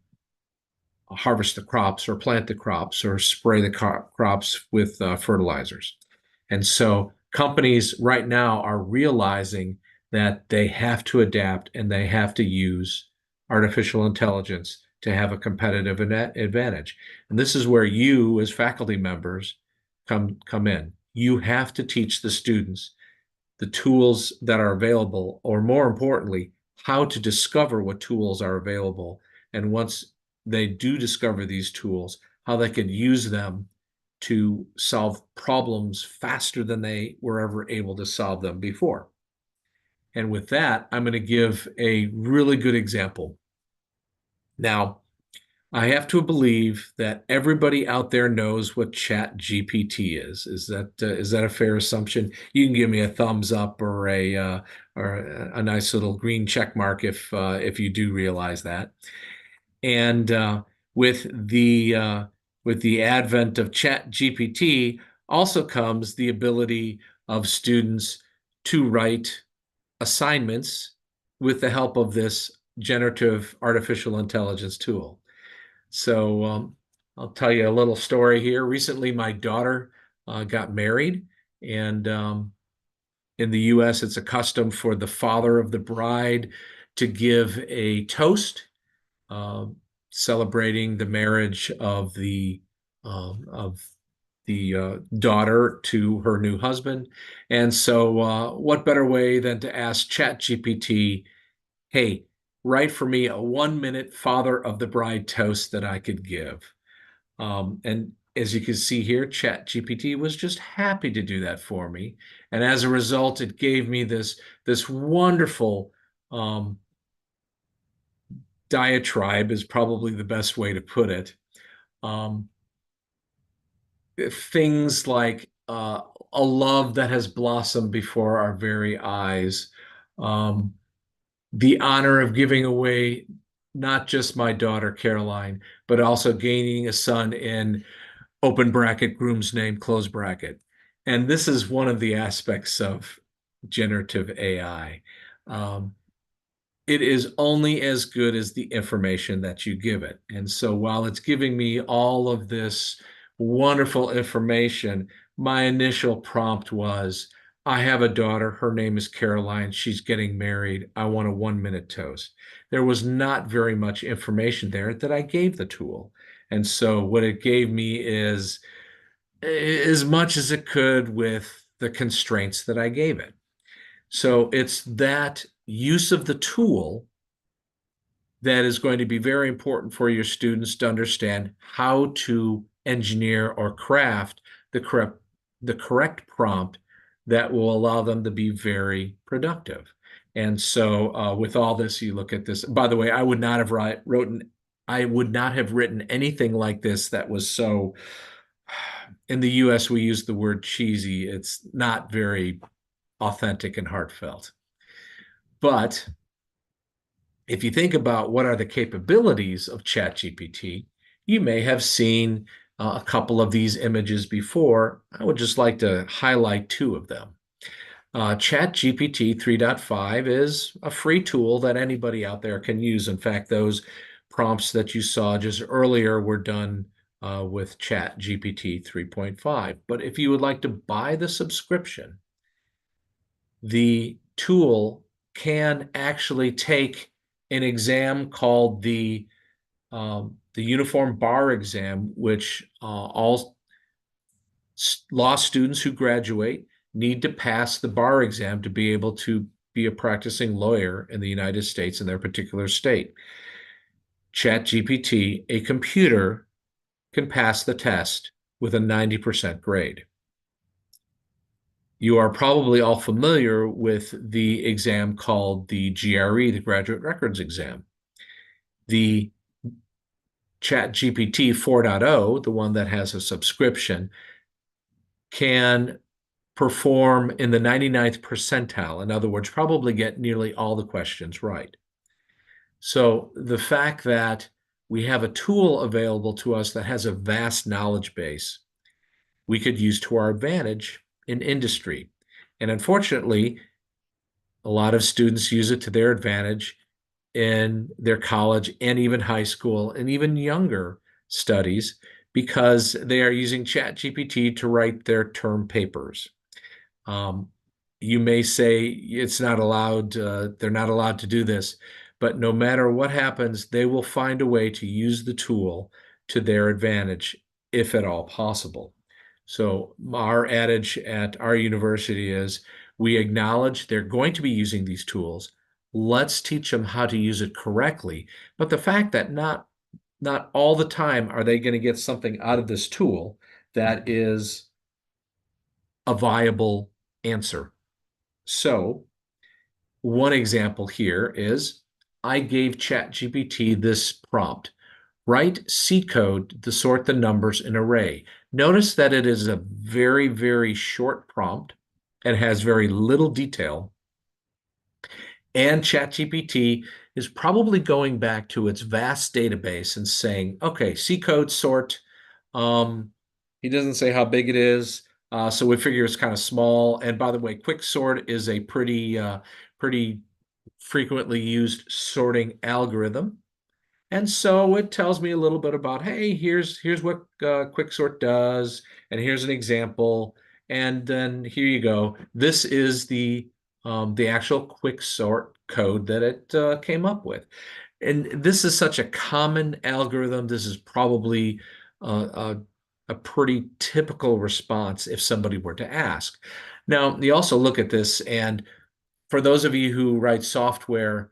harvest the crops or plant the crops or spray the crops with fertilizers. And so companies right now are realizing that they have to adapt and they have to use artificial intelligence to have a competitive advantage. And this is where you, as faculty members, come in. You have to teach the students the tools that are available, or more importantly, how to discover what tools are available. And once they do discover these tools, how they can use them to solve problems faster than they were ever able to solve them before. And with that, I'm going to give a really good example. Now, I have to believe that everybody out there knows what ChatGPT is. Is that a fair assumption? You can give me a thumbs up or a nice little green check mark if you do realize that. And with the advent of ChatGPT also comes the ability of students to write assignments with the help of this generative artificial intelligence tool. So I'll tell you a little story here. Recently, my daughter got married, and in the U.S., it's a custom for the father of the bride to give a toast celebrating the marriage of the daughter to her new husband. And so what better way than to ask ChatGPT, hey, write for me a 1-minute father of the bride toast that I could give. And as you can see here, ChatGPT was just happy to do that for me. And as a result, it gave me this wonderful diatribe is probably the best way to put it. Things like a love that has blossomed before our very eyes, the honor of giving away not just my daughter Caroline, but also gaining a son in open bracket, groom's name, close bracket. And this is one of the aspects of generative AI. It is only as good as the information that you give it. And so while it's giving me all of this wonderful information, my initial prompt was, I have a daughter. Her name is Caroline. She's getting married. I want a 1-minute toast. There was not very much information there that I gave the tool. And so what it gave me is as much as it could with the constraints that I gave it. So it's that use of the tool that is going to be very important for your students to understand how to engineer or craft the correct prompt that will allow them to be very productive. And so with all this, you look at this. By the way, I would not have written anything like this that was so, in the US, we use the word cheesy. It's not very authentic and heartfelt. But if you think about what are the capabilities of ChatGPT, you may have seen a couple of these images before. I would just like to highlight 2 of them. ChatGPT 3.5 is a free tool that anybody out there can use. In fact, those prompts that you saw just earlier were done with ChatGPT 3.5. But if you would like to buy the subscription, the tool can actually take an exam called the Uniform Bar Exam, which all law students who graduate need to pass the bar exam to be able to be a practicing lawyer in the United States in their particular state. ChatGPT, a computer, can pass the test with a 90% grade. You are probably all familiar with the exam called the GRE, the Graduate Records Exam. The ChatGPT 4.0, the one that has a subscription, can perform in the 99th percentile. In other words, probably get nearly all the questions right. So the fact that we have a tool available to us that has a vast knowledge base, we could use to our advantage in industry. And unfortunately, a lot of students use it to their advantage in their college and even high school and even younger studies because they are using ChatGPT to write their term papers. You may say it's not allowed, they're not allowed to do this, but no matter what happens, they will find a way to use the tool to their advantage, if at all possible. So our adage at our university is, we acknowledge they're going to be using these tools. Let's teach them how to use it correctly. But the fact that not all the time are they going to get something out of this tool that is a viable answer. So one example here is I gave ChatGPT this prompt: write C code to sort the numbers in array. Notice that it is a very, very short prompt and has very little detail. And ChatGPT is probably going back to its vast database and saying, okay, C code sort. He doesn't say how big it is. So we figure it's kind of small. And by the way, quick sort is a pretty frequently used sorting algorithm. And so it tells me a little bit about, hey, here's what quicksort does, and here's an example, and then here you go. This is the actual quicksort code that it came up with. And this is such a common algorithm. This is probably a pretty typical response if somebody were to ask. Now, you also look at this, and for those of you who write software,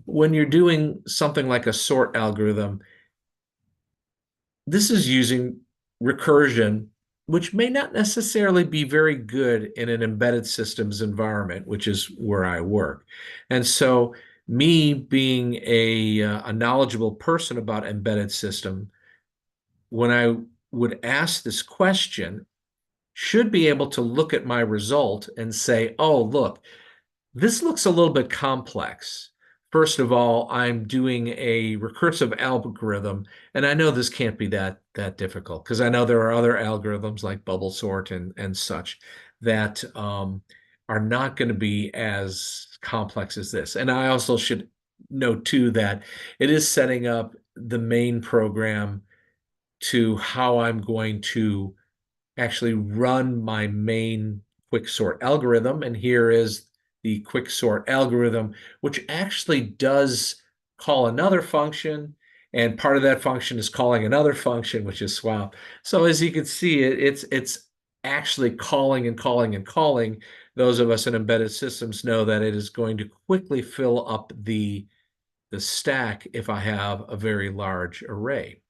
when you're doing something like a sort algorithm, this is using recursion, which may not necessarily be very good in an embedded systems environment, which is where I work. And so me being a knowledgeable person about embedded system, when I would ask this question, should be able to look at my result and say, oh, look, this looks a little bit complex. First of all, I'm doing a recursive algorithm, and I know this can't be that difficult because I know there are other algorithms like bubble sort and such that are not going to be as complex as this. And I also should note too that it is setting up the main program to how I'm going to actually run my main quicksort algorithm. And here is the quicksort algorithm, which actually does call another function. And part of that function is calling another function, which is swap. So as you can see, it's actually calling and calling and calling. Those of us in embedded systems know that it is going to quickly fill up the stack if I have a very large array.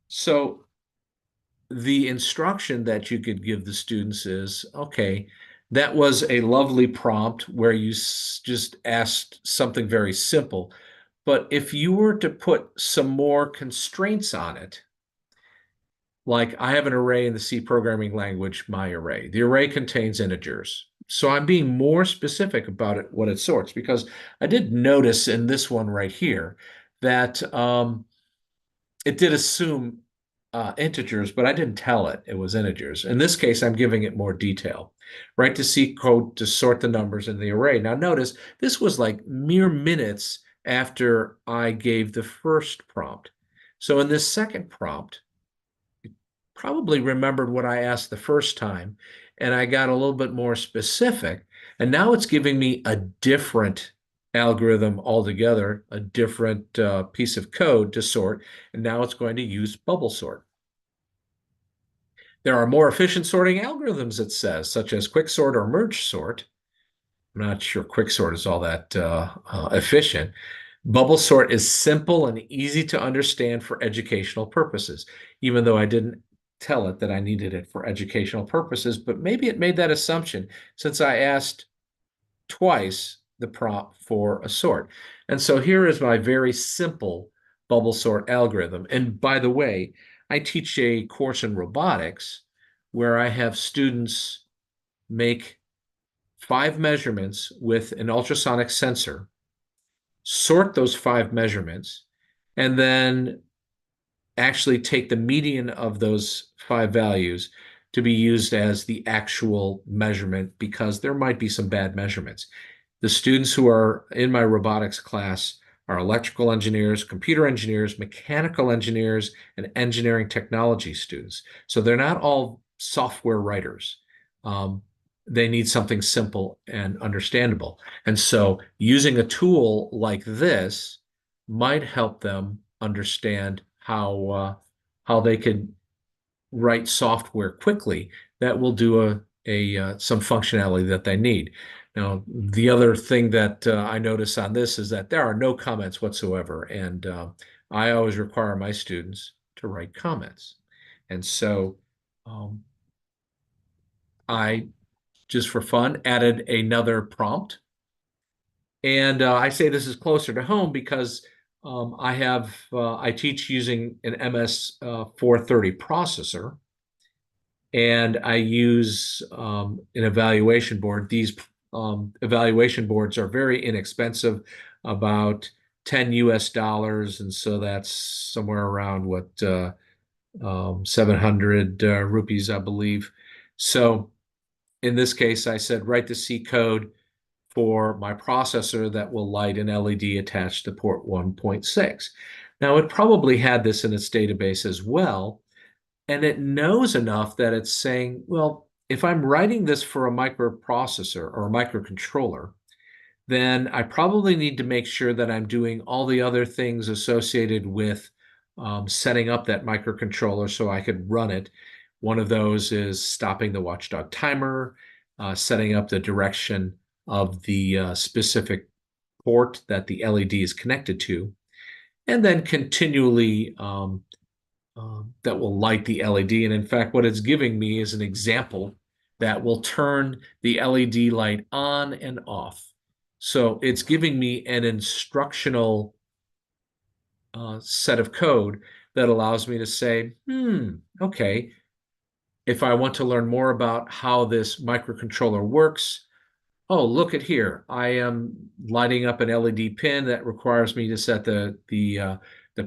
So the instruction that you could give the students is, okay, that was a lovely prompt where you just asked something very simple. But if you were to put some more constraints on it, like I have an array in the C programming language, my array. The array contains integers. So I'm being more specific about it, what it sorts, because I did notice in this one right here that it did assume integers, but I didn't tell it it was integers. In this case, I'm giving it more detail. Write to C code to sort the numbers in the array. Now notice, this was like mere minutes after I gave the first prompt. So in this second prompt, you probably remembered what I asked the first time, and I got a little bit more specific. And now it's giving me a different algorithm altogether, a different piece of code to sort, and now it's going to use bubble sort. There are more efficient sorting algorithms, it says, such as quicksort or merge sort. I'm not sure quicksort is all that efficient. Bubble sort is simple and easy to understand for educational purposes, even though I didn't tell it that I needed it for educational purposes, but maybe it made that assumption since I asked twice the prompt for a sort. And so here is my very simple bubble sort algorithm. And by the way, I teach a course in robotics where I have students make 5 measurements with an ultrasonic sensor, sort those 5 measurements, and then actually take the median of those 5 values to be used as the actual measurement because there might be some bad measurements. The students who are in my robotics class are electrical engineers, computer engineers, mechanical engineers, and engineering technology students. So they're not all software writers. They need something simple and understandable. And so using a tool like this might help them understand how they could write software quickly that will do some functionality that they need. Now, the other thing that I notice on this is that there are no comments whatsoever, and I always require my students to write comments. And so I, just for fun, added another prompt. And I say this is closer to home because I teach using an MS 430 processor, and I use an evaluation board. These evaluation boards are very inexpensive, about 10 US dollars, and so that's somewhere around what 700 rupees, I believe. So in this case, I said write the C code for my processor that will light an LED attached to port 1.6. Now, it probably had this in its database as well, and it knows enough that it's saying, well, if I'm writing this for a microprocessor or a microcontroller, then I probably need to make sure that I'm doing all the other things associated with setting up that microcontroller so I could run it. One of those is stopping the watchdog timer, setting up the direction of the specific port that the LED is connected to, and then continually that will light the LED. And in fact, what it's giving me is an example that will turn the LED light on and off. So it's giving me an instructional set of code that allows me to say, okay, if I want to learn more about how this microcontroller works, oh, look at here. I am lighting up an LED pin that requires me to set the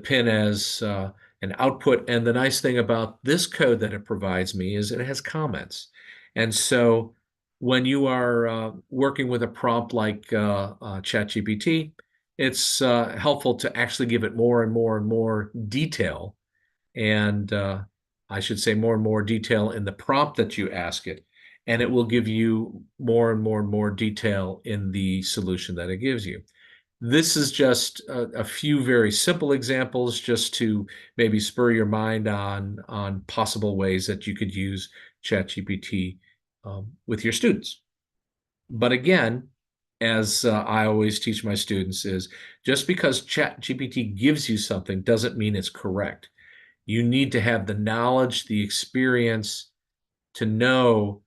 pin as an output. And the nice thing about this code that it provides me is it has comments. And so when you are working with a prompt like ChatGPT, it's helpful to actually give it more and more and more detail. And I should say more and more detail in the prompt that you ask it. And it will give you more and more and more detail in the solution that it gives you. This is just a few very simple examples just to maybe spur your mind on possible ways that you could use ChatGPT with your students. But again, as I always teach my students, is just because ChatGPT gives you something doesn't mean it's correct. You need to have the knowledge, the experience to know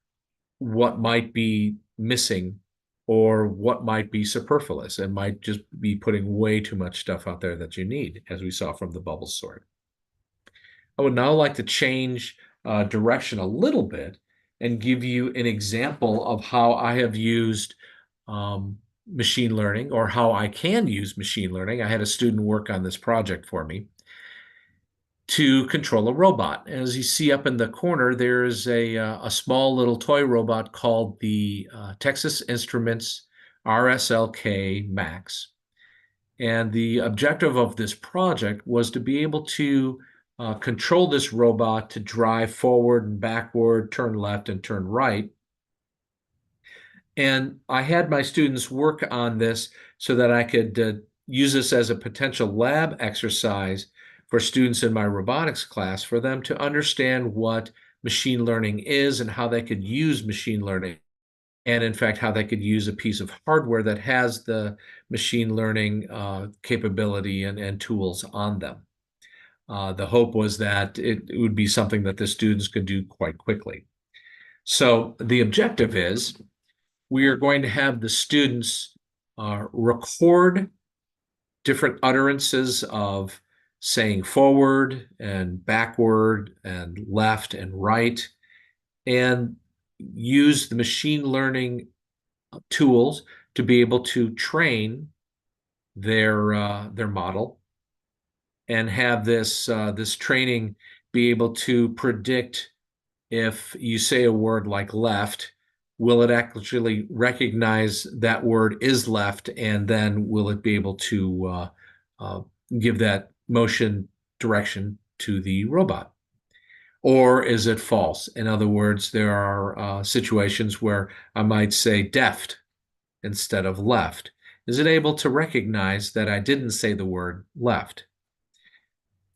what might be missing or what might be superfluous and might just be putting way too much stuff out there that you need, as we saw from the bubble sort. I would now like to change direction a little bit and give you an example of how I have used machine learning, or how I can use machine learning. I had a student work on this project for me to control a robot. As you see up in the corner, there's a small little toy robot called the Texas Instruments RSLK Max. And the objective of this project was to be able to control this robot to drive forward and backward, turn left and turn right. And I had my students work on this so that I could use this as a potential lab exercise for students in my robotics class, for them to understand what machine learning is and how they could use machine learning. And in fact, how they could use a piece of hardware that has the machine learning capability and tools on them. The hope was that it would be something that the students could do quite quickly. So the objective is we are going to have the students record different utterances of saying forward and backward and left and right, and use the machine learning tools to be able to train their model, and have this training be able to predict if you say a word like left, will it actually recognize that word is left, and then will it be able to give that motion direction to the robot? Or is it false? In other words, there are situations where I might say deft instead of left. Is it able to recognize that I didn't say the word left?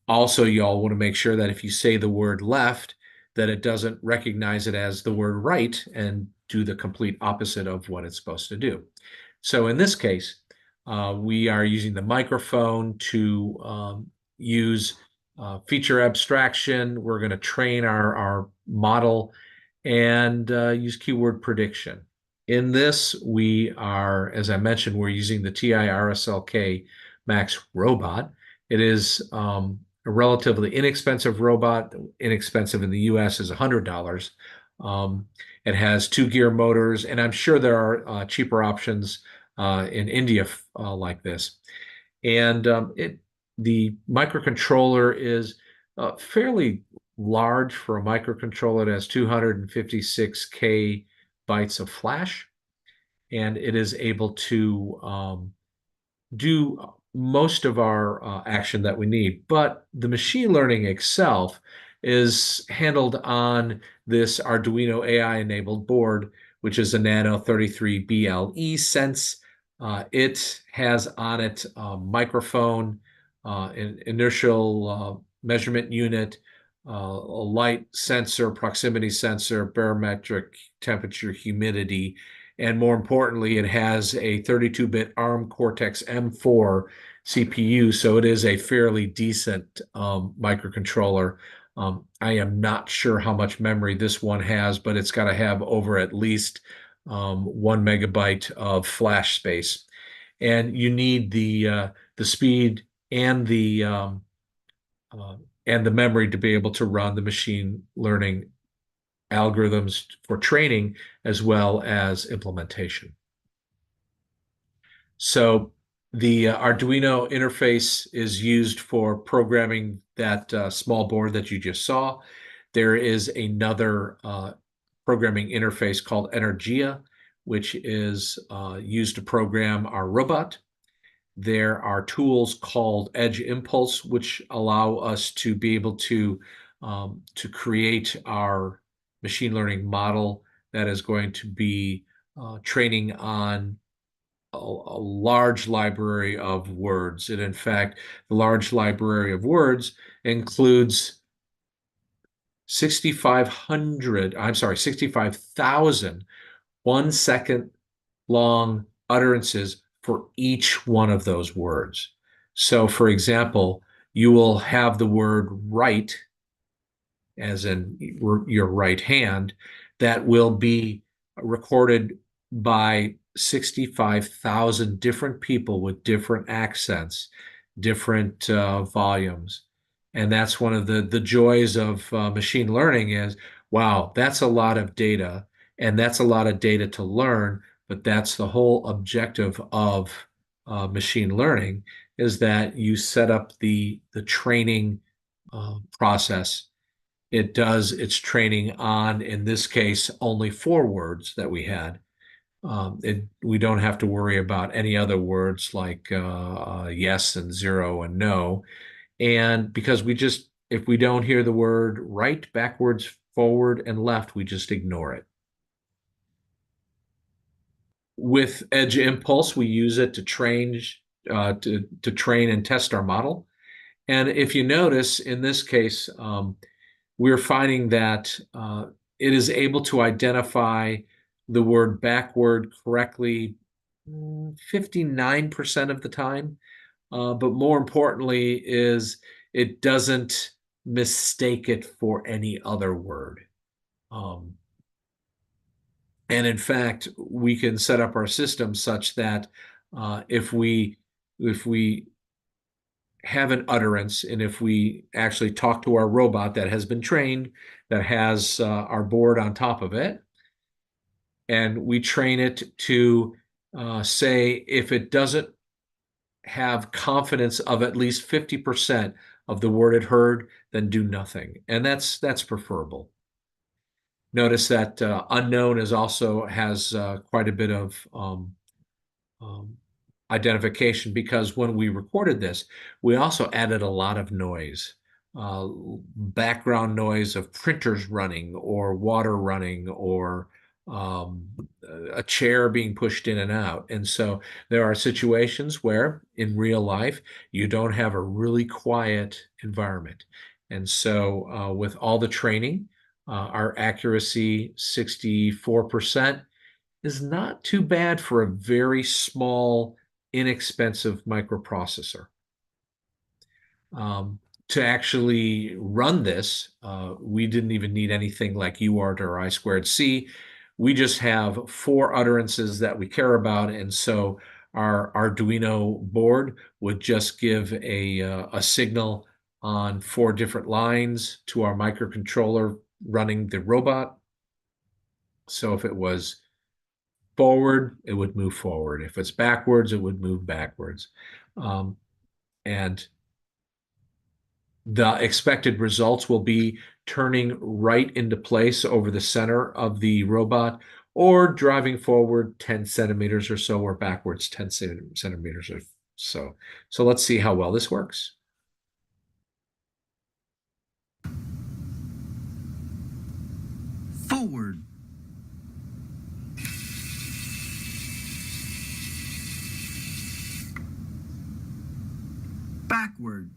Also, you all want to make sure that if you say the word left, that it doesn't recognize it as the word right and do the complete opposite of what it's supposed to do. So in this case, we are using the microphone to use feature abstraction. We're going to train our model and use keyword prediction. In this, we are, as I mentioned, we're using the TI RSLK Max robot. It is a relatively inexpensive robot. Inexpensive in the US is $100. It has 2-gear motors, and I'm sure there are cheaper options in India like this. And the microcontroller is fairly large for a microcontroller. It has 256K bytes of flash, and it is able to do most of our action that we need. But the machine learning itself is handled on this Arduino AI-enabled board, which is a Nano 33BLE Sense. It has on it a microphone, an inertial measurement unit, a light sensor, proximity sensor, barometric temperature, humidity, and more importantly, it has a 32-bit ARM Cortex-M4 CPU, so it is a fairly decent microcontroller. I am not sure how much memory this one has, but it's got to have over at least 1 megabyte of flash space, and you need the speed and the memory to be able to run the machine learning algorithms for training as well as implementation. So the Arduino interface is used for programming that small board that you just saw. There is another programming interface called Energia, which is used to program our robot. There are tools called Edge Impulse, which allow us to be able to create our machine learning model that is going to be training on a large library of words. And in fact, the large library of words includes 65,000 1-second long utterances for each one of those words. So, for example, you will have the word right, as in your right hand, that will be recorded by 65,000 different people with different accents, different volumes. And that's one of the joys of machine learning is, wow, that's a lot of data, and that's a lot of data to learn, but that's the whole objective of machine learning, is that you set up the training process. It does its training on, in this case, only 4 words that we had. We don't have to worry about any other words like yes and 0 and no. And because if we don't hear the word right, backwards, forward, and left, we just ignore it. With Edge Impulse, we use it to train and test our model. And if you notice, in this case, we're finding that it is able to identify the word backward correctly 59% of the time. But more importantly is it doesn't mistake it for any other word. And in fact, we can set up our system such that if we have an utterance, and if we actually talk to our robot that has been trained, that has our board on top of it, and we train it to say if it doesn't have confidence of at least 50% of the word it heard, then do nothing. And that's preferable. Notice that unknown has quite a bit of identification, because when we recorded this, we also added a lot of noise, background noise of printers running or water running or a chair being pushed in and out. And so there are situations where in real life, you don't have a really quiet environment. And so with all the training, our accuracy, 64%, is not too bad for a very small, inexpensive microprocessor. To actually run this, we didn't even need anything like UART or I2C. We just have 4 utterances that we care about, and so our Arduino board would just give a signal on 4 different lines to our microcontroller running the robot. So if it was forward, it would move forward. If it's backwards, it would move backwards. And the expected results will be turning right into place over the center of the robot, or driving forward 10 centimeters or so, or backwards 10 centimeters or so. So let's see how well this works. Forward. Backward.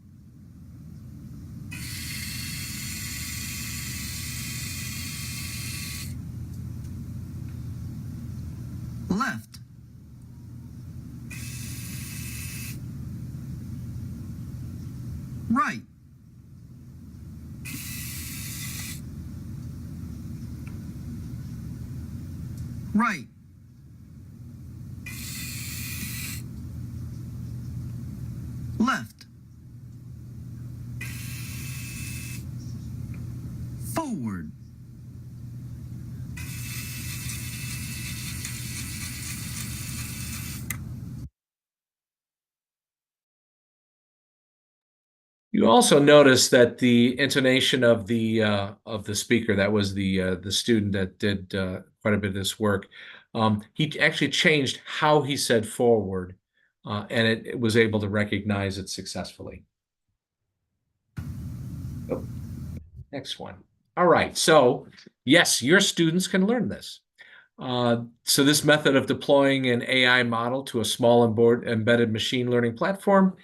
Left. Right. Right. left, forward, You also notice that the intonation of the speaker, that was the student that did quite a bit of this work, he actually changed how he said forward, and it was able to recognize it successfully. Oh, next one. All right, so yes, your students can learn this. So this method of deploying an AI model to a small embedded machine learning platform,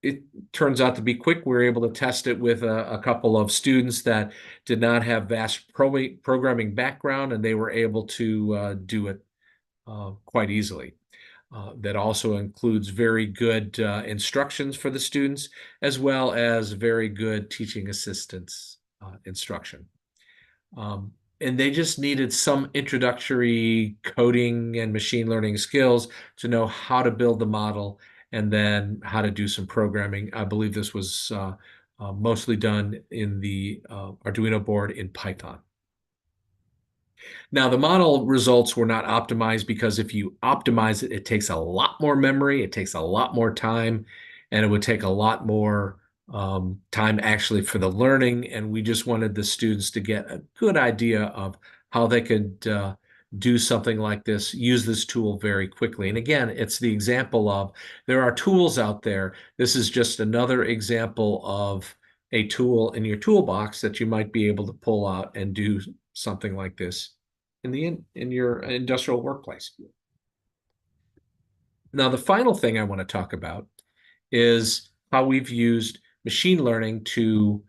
it turns out to be quick. We were able to test it with a couple of students that did not have vast programming background, and they were able to do it quite easily. That also includes very good instructions for the students, as well as very good teaching assistance instruction. And they just needed some introductory coding and machine learning skills to know how to build the model and then how to do some programming. I believe this was mostly done in the Arduino board in Python. Now, the model results were not optimized because if you optimize it, it takes a lot more memory, it takes a lot more time, and it would take a lot more time actually for the learning. And we just wanted the students to get a good idea of how they could do something like this, use this tool very quickly. And again, it's the example of there are tools out there. This is just another example of a tool in your toolbox that you might be able to pull out and do something like this in your industrial workplace. Now, the final thing I want to talk about is how we've used machine learning to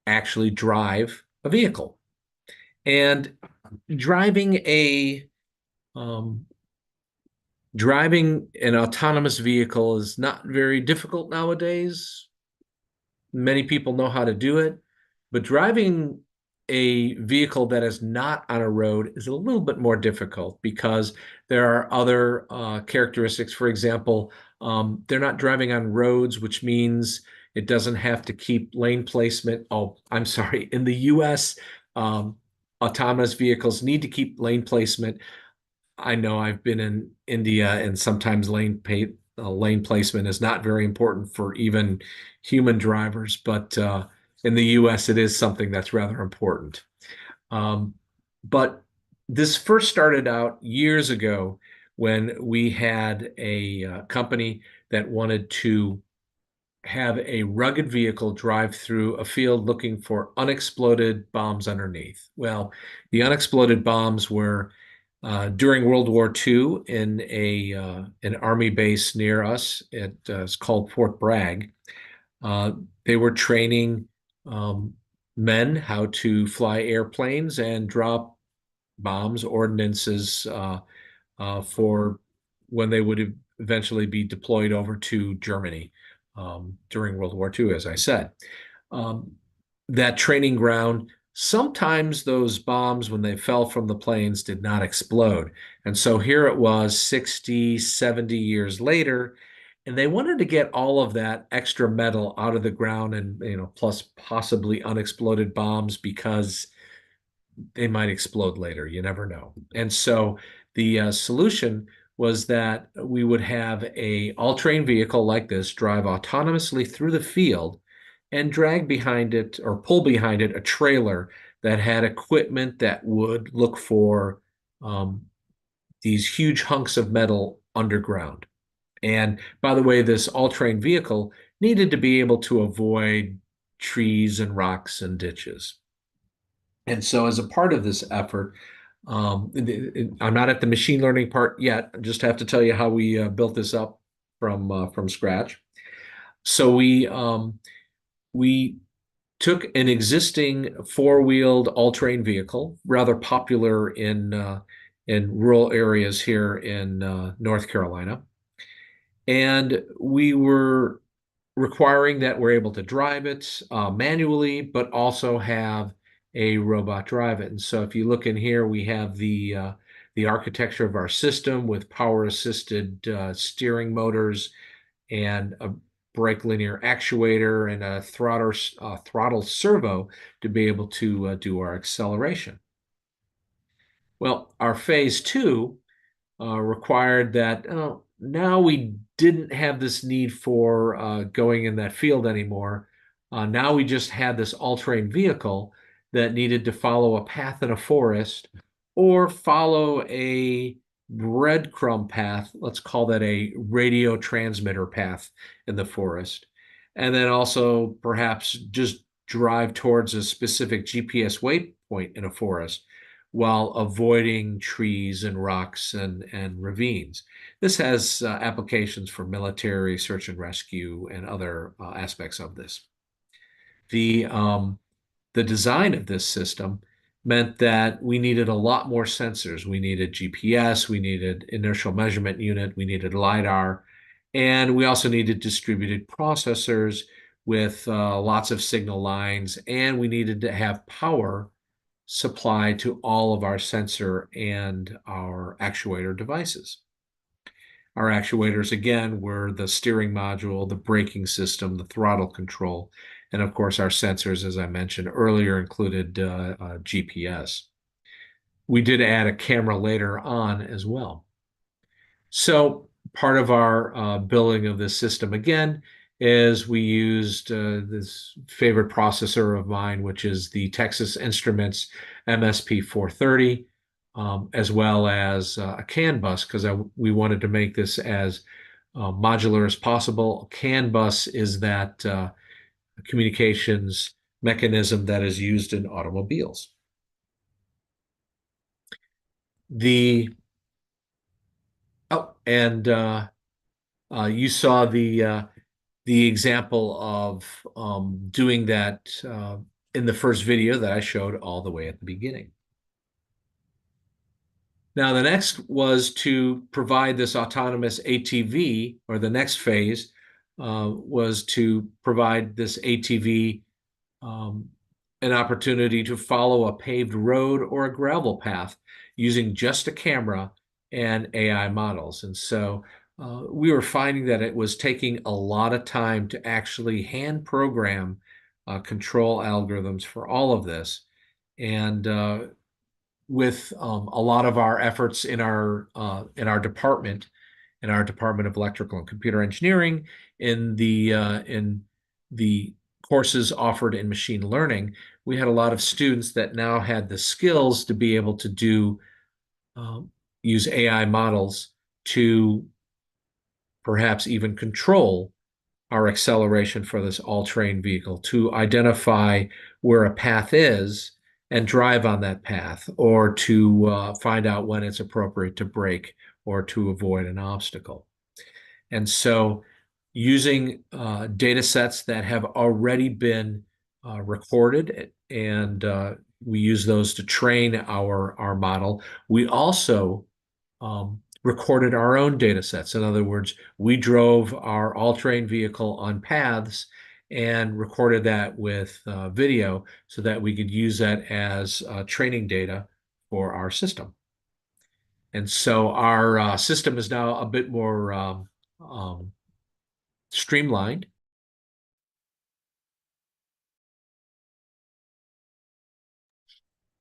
actually drive a vehicle. And driving an autonomous vehicle is not very difficult nowadays. Many people know how to do it, but driving a vehicle that is not on a road is a little bit more difficult because there are other characteristics. For example, they're not driving on roads, which means it doesn't have to keep lane placement. Oh, I'm sorry. In the US, autonomous vehicles need to keep lane placement. I know I've been in India, and sometimes lane placement is not very important for even human drivers, but in the US, it is something that's rather important. But this first started out years ago when we had a company that wanted to have a rugged vehicle drive through a field looking for unexploded bombs underneath. Well, the unexploded bombs were during World War II in an army base near us. It's called Fort Bragg. They were training men how to fly airplanes and drop bombs, ordnances for when they would eventually be deployed over to Germany during World War II, as I said. That training ground, sometimes those bombs, when they fell from the planes, did not explode. And so here it was 60, 70 years later, and they wanted to get all of that extra metal out of the ground and, plus possibly unexploded bombs because they might explode later. You never know. And so the solution was that we would have a all-terrain vehicle like this drive autonomously through the field and drag behind it or pull behind it a trailer that had equipment that would look for these huge hunks of metal underground. And by the way, this all-terrain vehicle needed to be able to avoid trees and rocks and ditches. And so as a part of this effort, I'm not at the machine learning part yet. I just have to tell you how we built this up from scratch. So we took an existing four-wheeled all-terrain vehicle, rather popular in rural areas here in North Carolina, and we were requiring that we're able to drive it manually, but also have a robot drive it. And so if you look in here, we have the architecture of our system with power-assisted steering motors and a brake linear actuator and a throttle servo to be able to do our acceleration. Well, our phase 2 required that now we didn't have this need for going in that field anymore. Now we just had this all-terrain vehicle that needed to follow a path in a forest or follow a breadcrumb path. Let's call that a radio transmitter path in the forest. And then also perhaps just drive towards a specific GPS waypoint in a forest while avoiding trees and rocks and ravines. This has applications for military, search and rescue, and other aspects of this. The design of this system meant that we needed a lot more sensors. We needed GPS, we needed inertial measurement unit, we needed LiDAR, and we also needed distributed processors with lots of signal lines, and we needed to have power supply to all of our sensor and our actuator devices. Our actuators, again, were the steering module, the braking system, the throttle control, and of course our sensors, as I mentioned earlier, included GPS. We did add a camera later on as well. So part of our building of this system, again, is we used this favorite processor of mine, which is the Texas Instruments MSP 430, as well as a CAN bus, because we wanted to make this as modular as possible. A CAN bus is that communications mechanism that is used in automobiles. You saw the example of doing that in the first video that I showed all the way at the beginning. Now, the next was to provide this autonomous ATV, or the next phase was to provide this ATV an opportunity to follow a paved road or a gravel path using just a camera and AI models. And so we were finding that it was taking a lot of time to actually hand program control algorithms for all of this. And with a lot of our efforts in our department, in our Department of Electrical and Computer Engineering, in the courses offered in machine learning, we had a lot of students that now had the skills to be able to do use AI models to perhaps even control our acceleration for this all-terrain vehicle, to identify where a path is and drive on that path, or to find out when it's appropriate to brake or to avoid an obstacle. And so using data sets that have already been recorded, and we use those to train our model, we also recorded our own data sets. In other words, we drove our all-terrain vehicle on paths and recorded that with video so that we could use that as training data for our system. And so our system is now a bit more streamlined.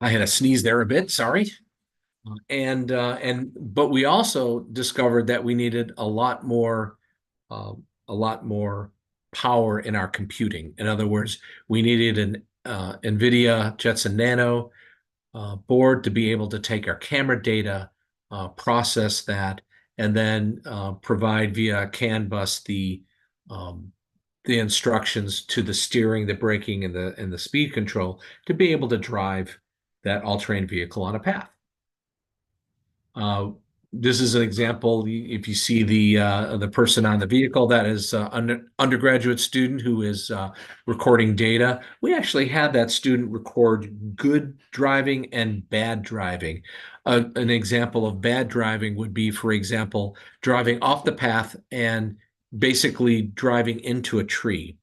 I had a sneeze there a bit, sorry. But we also discovered that we needed a lot more power in our computing. In other words, we needed an NVIDIA Jetson Nano board to be able to take our camera data, process that, and then provide via CAN bus the instructions to the steering, the braking, and the speed control to be able to drive that all-terrain vehicle on a path. This is an example. If you see the person on the vehicle, that is an undergraduate student who is recording data. We actually had that student record good driving and bad driving. An example of bad driving would be, for example, driving off the path and basically driving into a tree.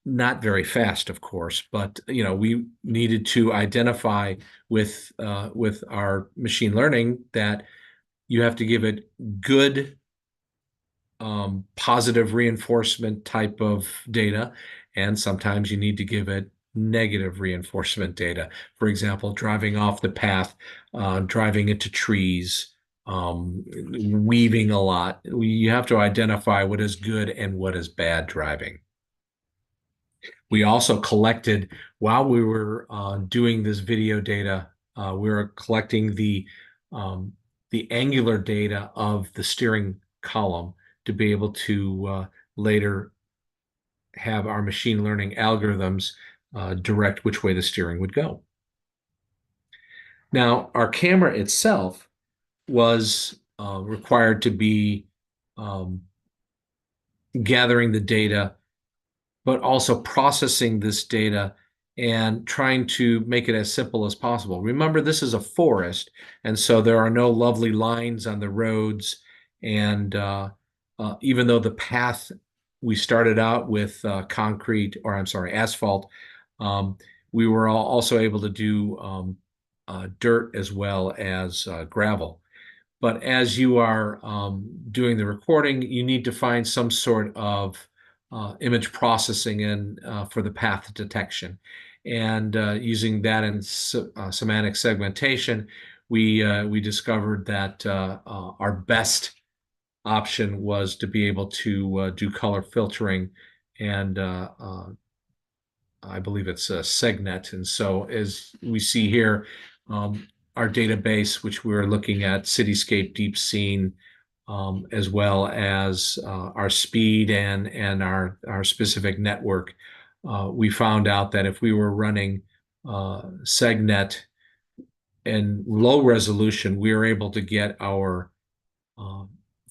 Not very fast, of course, but we needed to identify with our machine learning that you have to give it good positive reinforcement type of data, and sometimes you need to give it negative reinforcement data. For example, driving off the path, driving into trees, weaving a lot. You have to identify what is good and what is bad driving. We also collected, while we were doing this video data, we were collecting the angular data of the steering column to be able to later have our machine learning algorithms direct which way the steering would go. Now, our camera itself was required to be gathering the data, but also processing this data and trying to make it as simple as possible. Remember, this is a forest, and so there are no lovely lines on the roads. And even though the path, we started out with asphalt, we were also able to do dirt as well as gravel. But as you are doing the recording, you need to find some sort of image processing in for the path detection. And using that in semantic segmentation, we discovered that our best option was to be able to do color filtering, and I believe it's a SegNet. And so as we see here, our database, which we're looking at, Cityscape Deep Scene, as well as our speed and our specific network, we found out that if we were running SegNet and low resolution, we were able to get our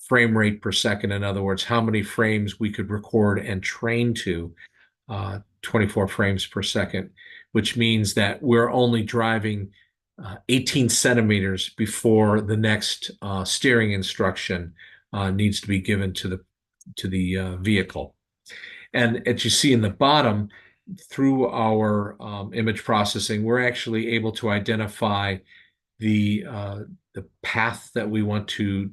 frame rate per second. In other words, how many frames we could record and train to, 24 frames per second, which means that we're only driving 18 centimeters before the next steering instruction needs to be given to the vehicle. And as you see in the bottom, through our image processing, we're actually able to identify the path that we want to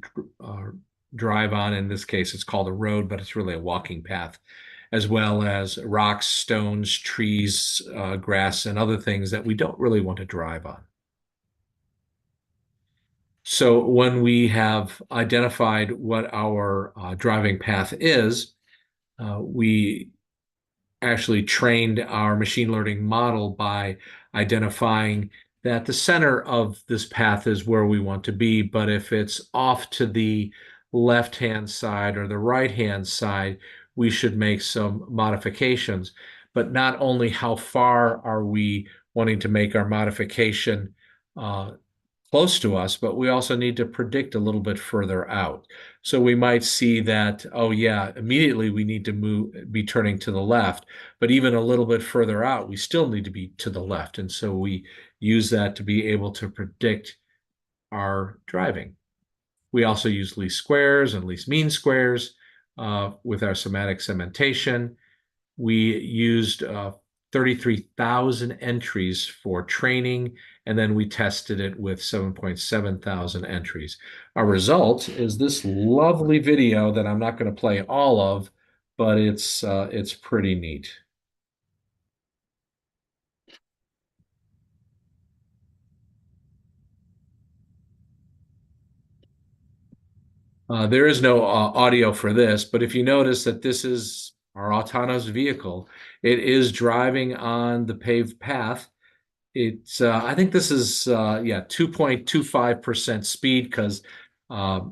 drive on. In this case, it's called a road, but it's really a walking path, as well as rocks, stones, trees, grass, and other things that we don't really want to drive on. So when we have identified what our driving path is, we actually trained our machine learning model by identifying that the center of this path is where we want to be, but if it's off to the left-hand side or the right-hand side, we should make some modifications. But not only how far are we wanting to make our modification close to us, but we also need to predict a little bit further out. So we might see that, oh yeah, immediately we need to be turning to the left, but even a little bit further out, we still need to be to the left. And so we use that to be able to predict our driving. We also use least squares and least mean squares with our semantic segmentation. We used 33,000 entries for training, and then we tested it with 7.7 thousand entries. Our result is this lovely video that I'm not going to play all of, but it's pretty neat. There is no audio for this, but if you notice that this is our autonomous vehicle, it is driving on the paved path. It's I think this is 2.25% speed, because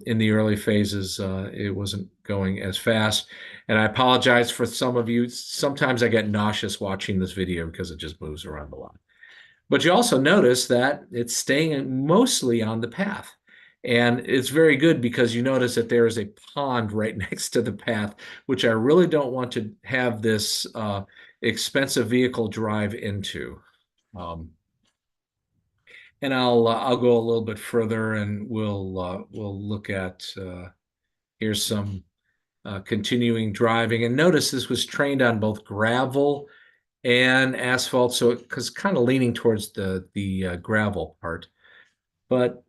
in the early phases it wasn't going as fast. And I apologize for some of you. Sometimes I get nauseous watching this video because it just moves around a lot. But you also notice that it's staying mostly on the path. And it's very good because you notice that there is a pond right next to the path, which I really don't want to have this expensive vehicle drive into. And I'll go a little bit further, and we'll look at here's some continuing driving. And notice this was trained on both gravel and asphalt, so it was kind of leaning towards the gravel part. But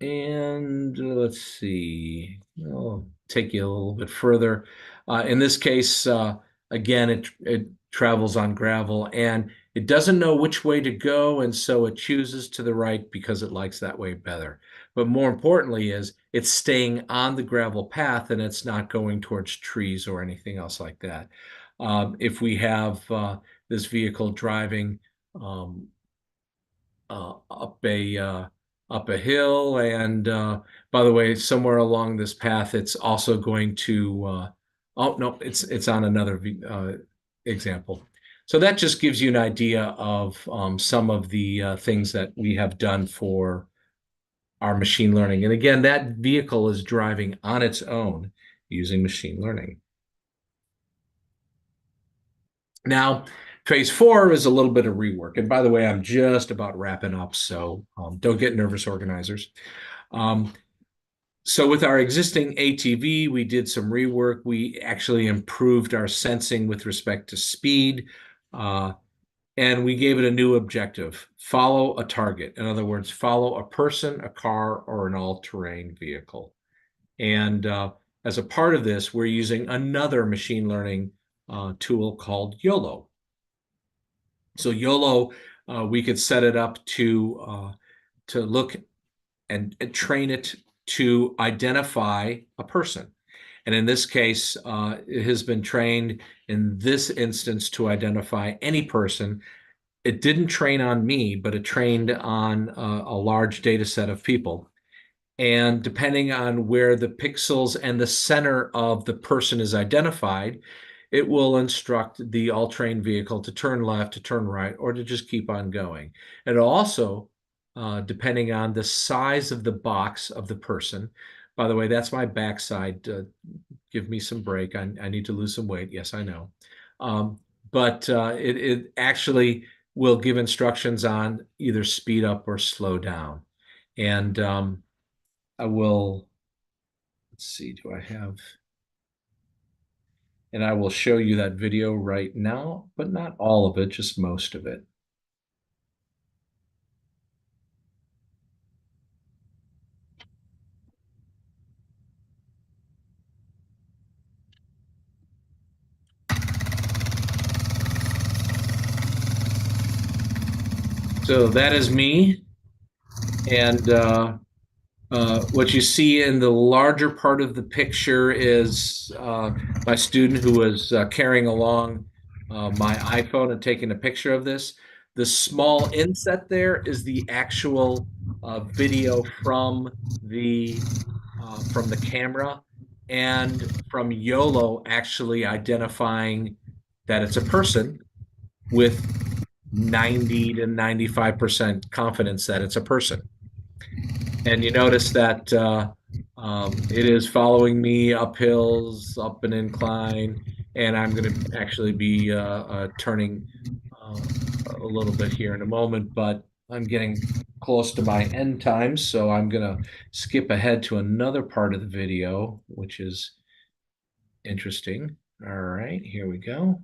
And let's see, I'll take you a little bit further. In this case, again, it travels on gravel and it doesn't know which way to go, and so it chooses to the right because it likes that way better. But more importantly is it's staying on the gravel path and it's not going towards trees or anything else like that. If we have this vehicle driving up a hill, and by the way, somewhere along this path, it's also going to. Oh no, it's on another example. So that just gives you an idea of some of the things that we have done for our machine learning. And again, that vehicle is driving on its own using machine learning. Now, phase 4 is a little bit of rework. And by the way, I'm just about wrapping up, so don't get nervous, organizers. So with our existing ATV, we did some rework. We actually improved our sensing with respect to speed, and we gave it a new objective: follow a target. In other words, follow a person, a car, or an all-terrain vehicle. And as a part of this, we're using another machine learning tool called YOLO. So YOLO, we could set it up to look and train it to identify a person. And in this case, it has been trained in this instance to identify any person. It didn't train on me, but it trained on a large data set of people. And depending on where the pixels and the center of the person is identified, it will instruct the all-terrain vehicle to turn left, to turn right, or to just keep on going. And also, depending on the size of the box of the person, by the way, that's my backside. Give me some break. I need to lose some weight. Yes, I know. But it actually will give instructions on either speed up or slow down. And I will, let's see, do I have, and I will show you that video right now, but not all of it, just most of it. So that is me. And what you see in the larger part of the picture is my student who was carrying along my iPhone and taking a picture of this. The small inset there is the actual video from the camera and from YOLO actually identifying that it's a person with 90 to 95% confidence that it's a person. And you notice that it is following me up hills, up an incline, and I'm going to actually be turning a little bit here in a moment, but I'm getting close to my end time, so I'm going to skip ahead to another part of the video, which is interesting. All right, here we go.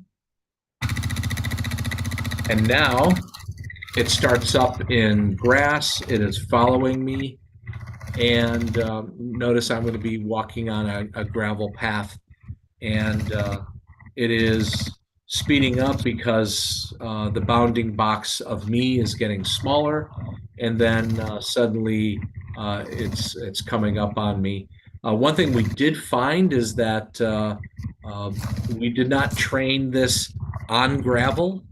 And now it starts up in grass. It is following me. And notice I'm going to be walking on a gravel path. And it is speeding up because the bounding box of me is getting smaller. And then suddenly it's coming up on me. One thing we did find is that we did not train this on gravel.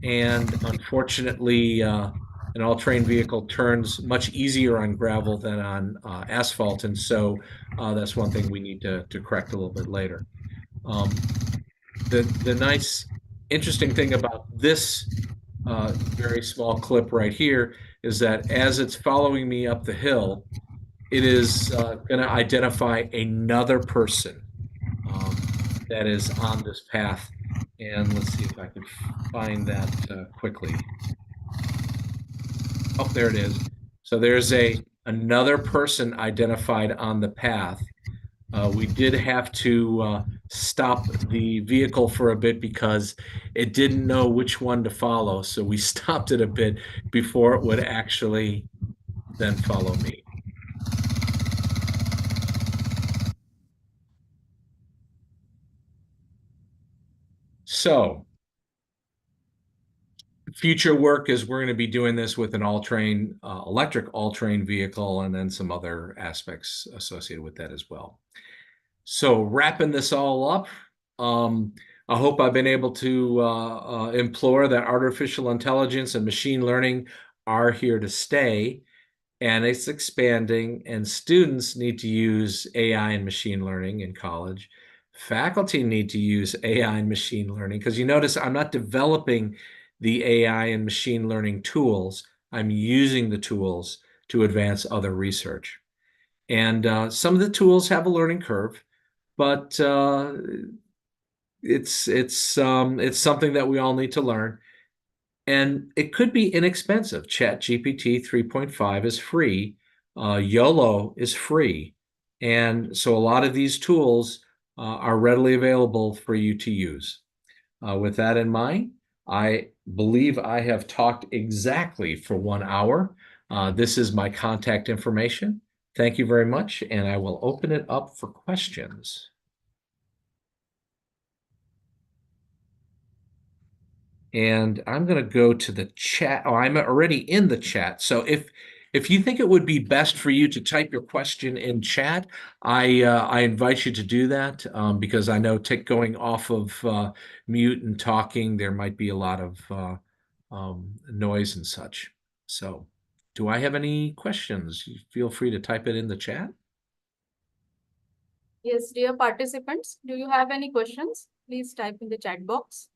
And unfortunately, an all-terrain vehicle turns much easier on gravel than on asphalt. And so that's one thing we need to correct a little bit later. The nice, interesting thing about this very small clip right here is that as it's following me up the hill, it is going to identify another person that is on this path. And let's see if I can find that quickly. Oh, there it is. So there's another person identified on the path. We did have to stop the vehicle for a bit because it didn't know which one to follow. So we stopped it a bit before it would actually then follow me. So future work is we're going to be doing this with an all-terrain, electric all-terrain vehicle, and then some other aspects associated with that as well. So wrapping this all up, I hope I've been able to implore that artificial intelligence and machine learning are here to stay, and it's expanding, and students need to use AI and machine learning in college. Faculty need to use AI and machine learning, because you notice I'm not developing the AI and machine learning tools. I'm using the tools to advance other research. And some of the tools have a learning curve, but it's something that we all need to learn. And it could be inexpensive. ChatGPT 3.5 is free. YOLO is free. And so a lot of these tools are readily available for you to use. With that in mind, I believe I have talked exactly for 1 hour. This is my contact information. Thank you very much, and I will open it up for questions. And I'm going to go to the chat. Oh, I'm already in the chat. So if you think it would be best for you to type your question in chat, I invite you to do that, because I know going off of mute and talking, there might be a lot of noise and such. So do I have any questions? Feel free to type it in the chat. Yes, dear participants, do you have any questions? Please type in the chat box.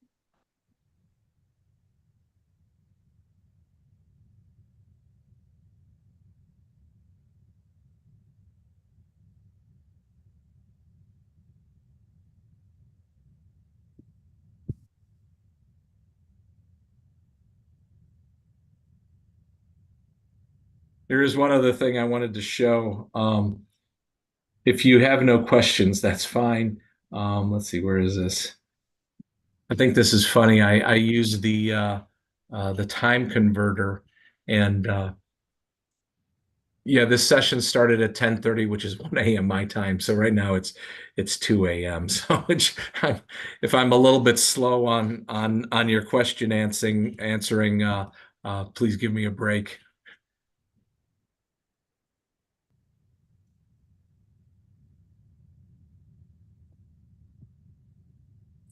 There is one other thing I wanted to show. If you have no questions, that's fine. Let's see, where is this? I think this is funny. I use the time converter, and yeah, this session started at 10:30, which is 1 a.m. my time. So right now it's 2 a.m. So if I'm a little bit slow on your question answering, please give me a break.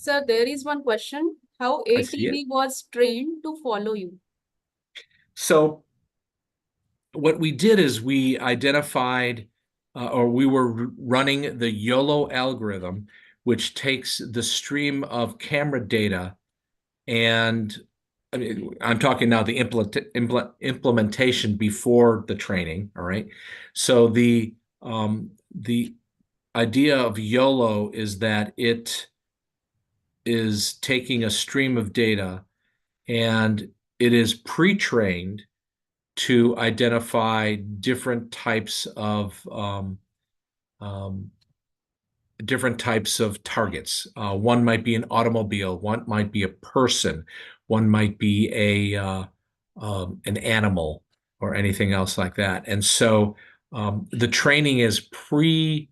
Sir, there is one question. How I see it. ATV was trained to follow you? So what we did is we identified, or we were running the YOLO algorithm, which takes the stream of camera data, and I mean, I'm talking now the implementation before the training. All right. So the idea of YOLO is that it is taking a stream of data, and it is pre-trained to identify different types of targets. One might be an automobile, one might be a person, one might be an animal, or anything else like that. And so the training is pre-done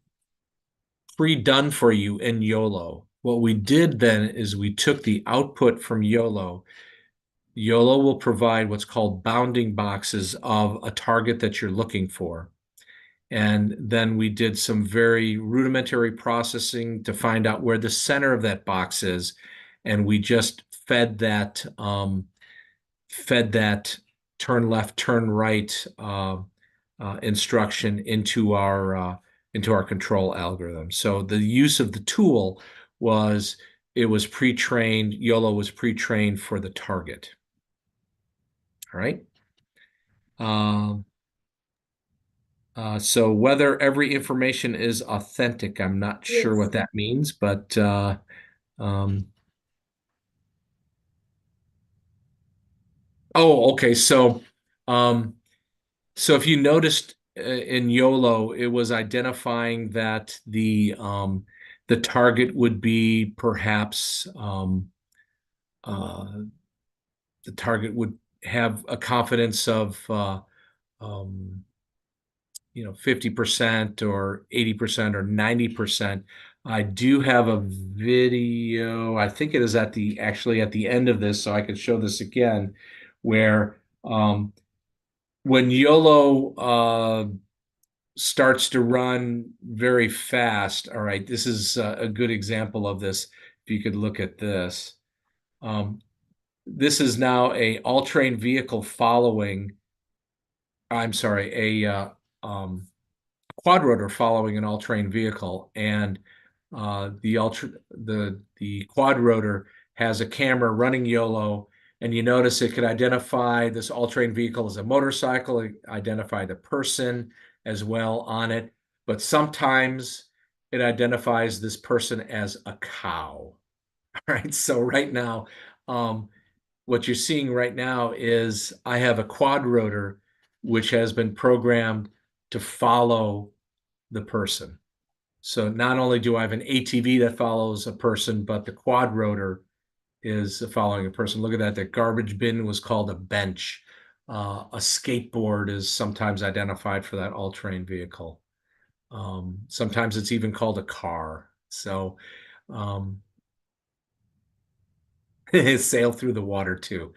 for you in YOLO. What we did then is we took the output from YOLO. YOLO will provide what's called bounding boxes of a target that you're looking for. And then we did some very rudimentary processing to find out where the center of that box is. And we just fed that turn left, turn right instruction into our control algorithm. So the use of the tool was, it was pre-trained, YOLO was pre-trained for the target. All right. So whether every information is authentic, I'm not sure what that means, but oh, okay. So if you noticed in YOLO, it was identifying that the target would be perhaps the target would have a confidence of 50% or 80% or 90%. I do have a video. I think it is actually at the end of this, so I could show this again, where when YOLO starts to run very fast. All right, this is a good example of this. If you could look at this. This is now a all-terrain vehicle following, I'm sorry, a quad rotor following an all-terrain vehicle, and the quad rotor has a camera running YOLO, and you notice it could identify this all-terrain vehicle as a motorcycle, identify the person as well on it, but sometimes it identifies this person as a cow. All right, so right now, what you're seeing right now is I have a quad rotor which has been programmed to follow the person. So not only do I have an ATV that follows a person, but the quad rotor is following a person. Look at that. The garbage bin was called a bench. A skateboard is sometimes identified for that all-terrain vehicle. Sometimes it's even called a car. So sail through the water too.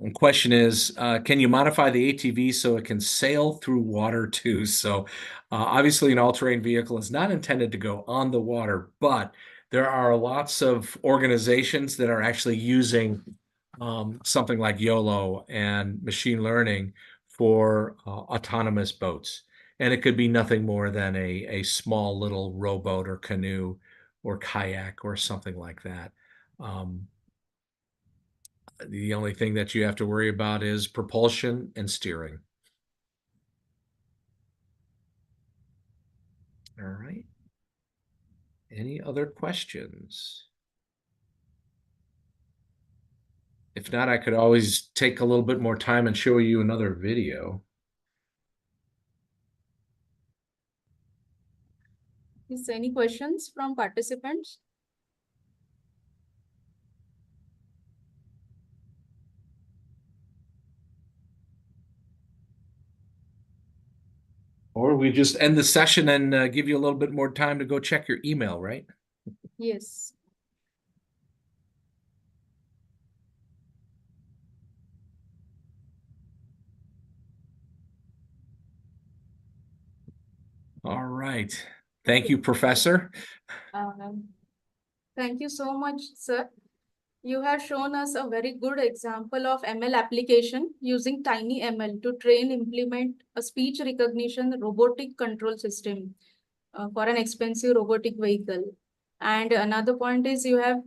The question is, can you modify the ATV so it can sail through water too? So obviously an all-terrain vehicle is not intended to go on the water, but there are lots of organizations that are actually using something like YOLO and machine learning for autonomous boats. And it could be nothing more than a small little rowboat or canoe or kayak or something like that. The only thing that you have to worry about is propulsion and steering. All right. Any other questions? If not, I could always take a little bit more time and show you another video. Is any questions from participants? Or we just end the session and give you a little bit more time to go check your email, right? Yes. All right. Thank you, Professor. Thank you so much, sir. You have shown us a very good example of ML application using tiny ML to implement a speech recognition robotic control system for an expensive robotic vehicle. And another point is you have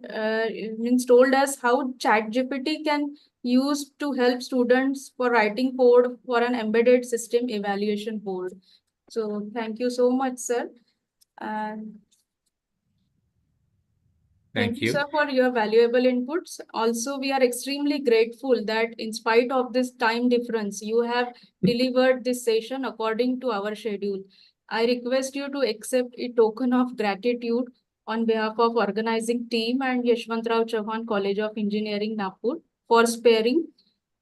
told us how ChatGPT can use to help students for writing code for an embedded system evaluation board. So thank you so much, sir. And thank you, sir, for your valuable inputs. Also, we are extremely grateful that in spite of this time difference, you have delivered this session according to our schedule. I request you to accept a token of gratitude on behalf of organizing team and Yashwantrao Chauhan College of Engineering, Nagpur, for sparing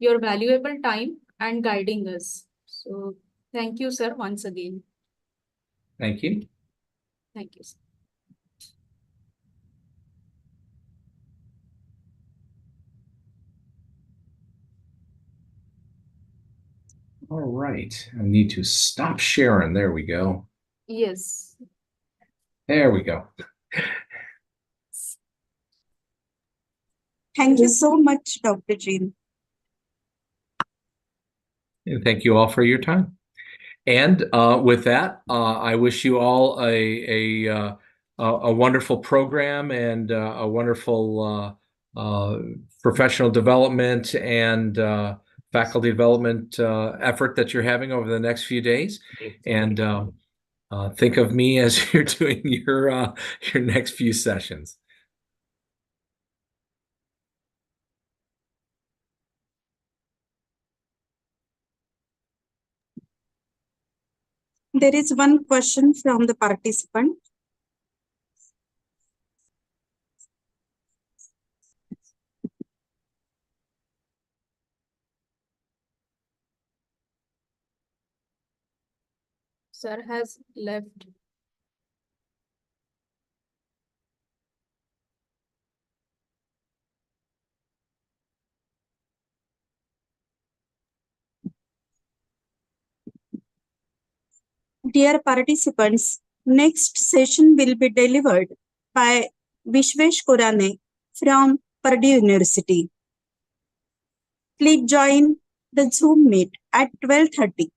your valuable time and guiding us. So thank you, sir, once again. Thank you. Thank you, sir. All right. I need to stop sharing. There we go. Yes. There we go. Thank you so much, Dr. Jain. And thank you all for your time. And with that, I wish you all a wonderful program and a wonderful professional development and faculty development effort that you're having over the next few days. And think of me as you're doing your next few sessions. There is one question from the participant. Sir has left. Dear participants, next session will be delivered by Vishwesh Kurane from Purdue University. Please join the Zoom meet at 12:30.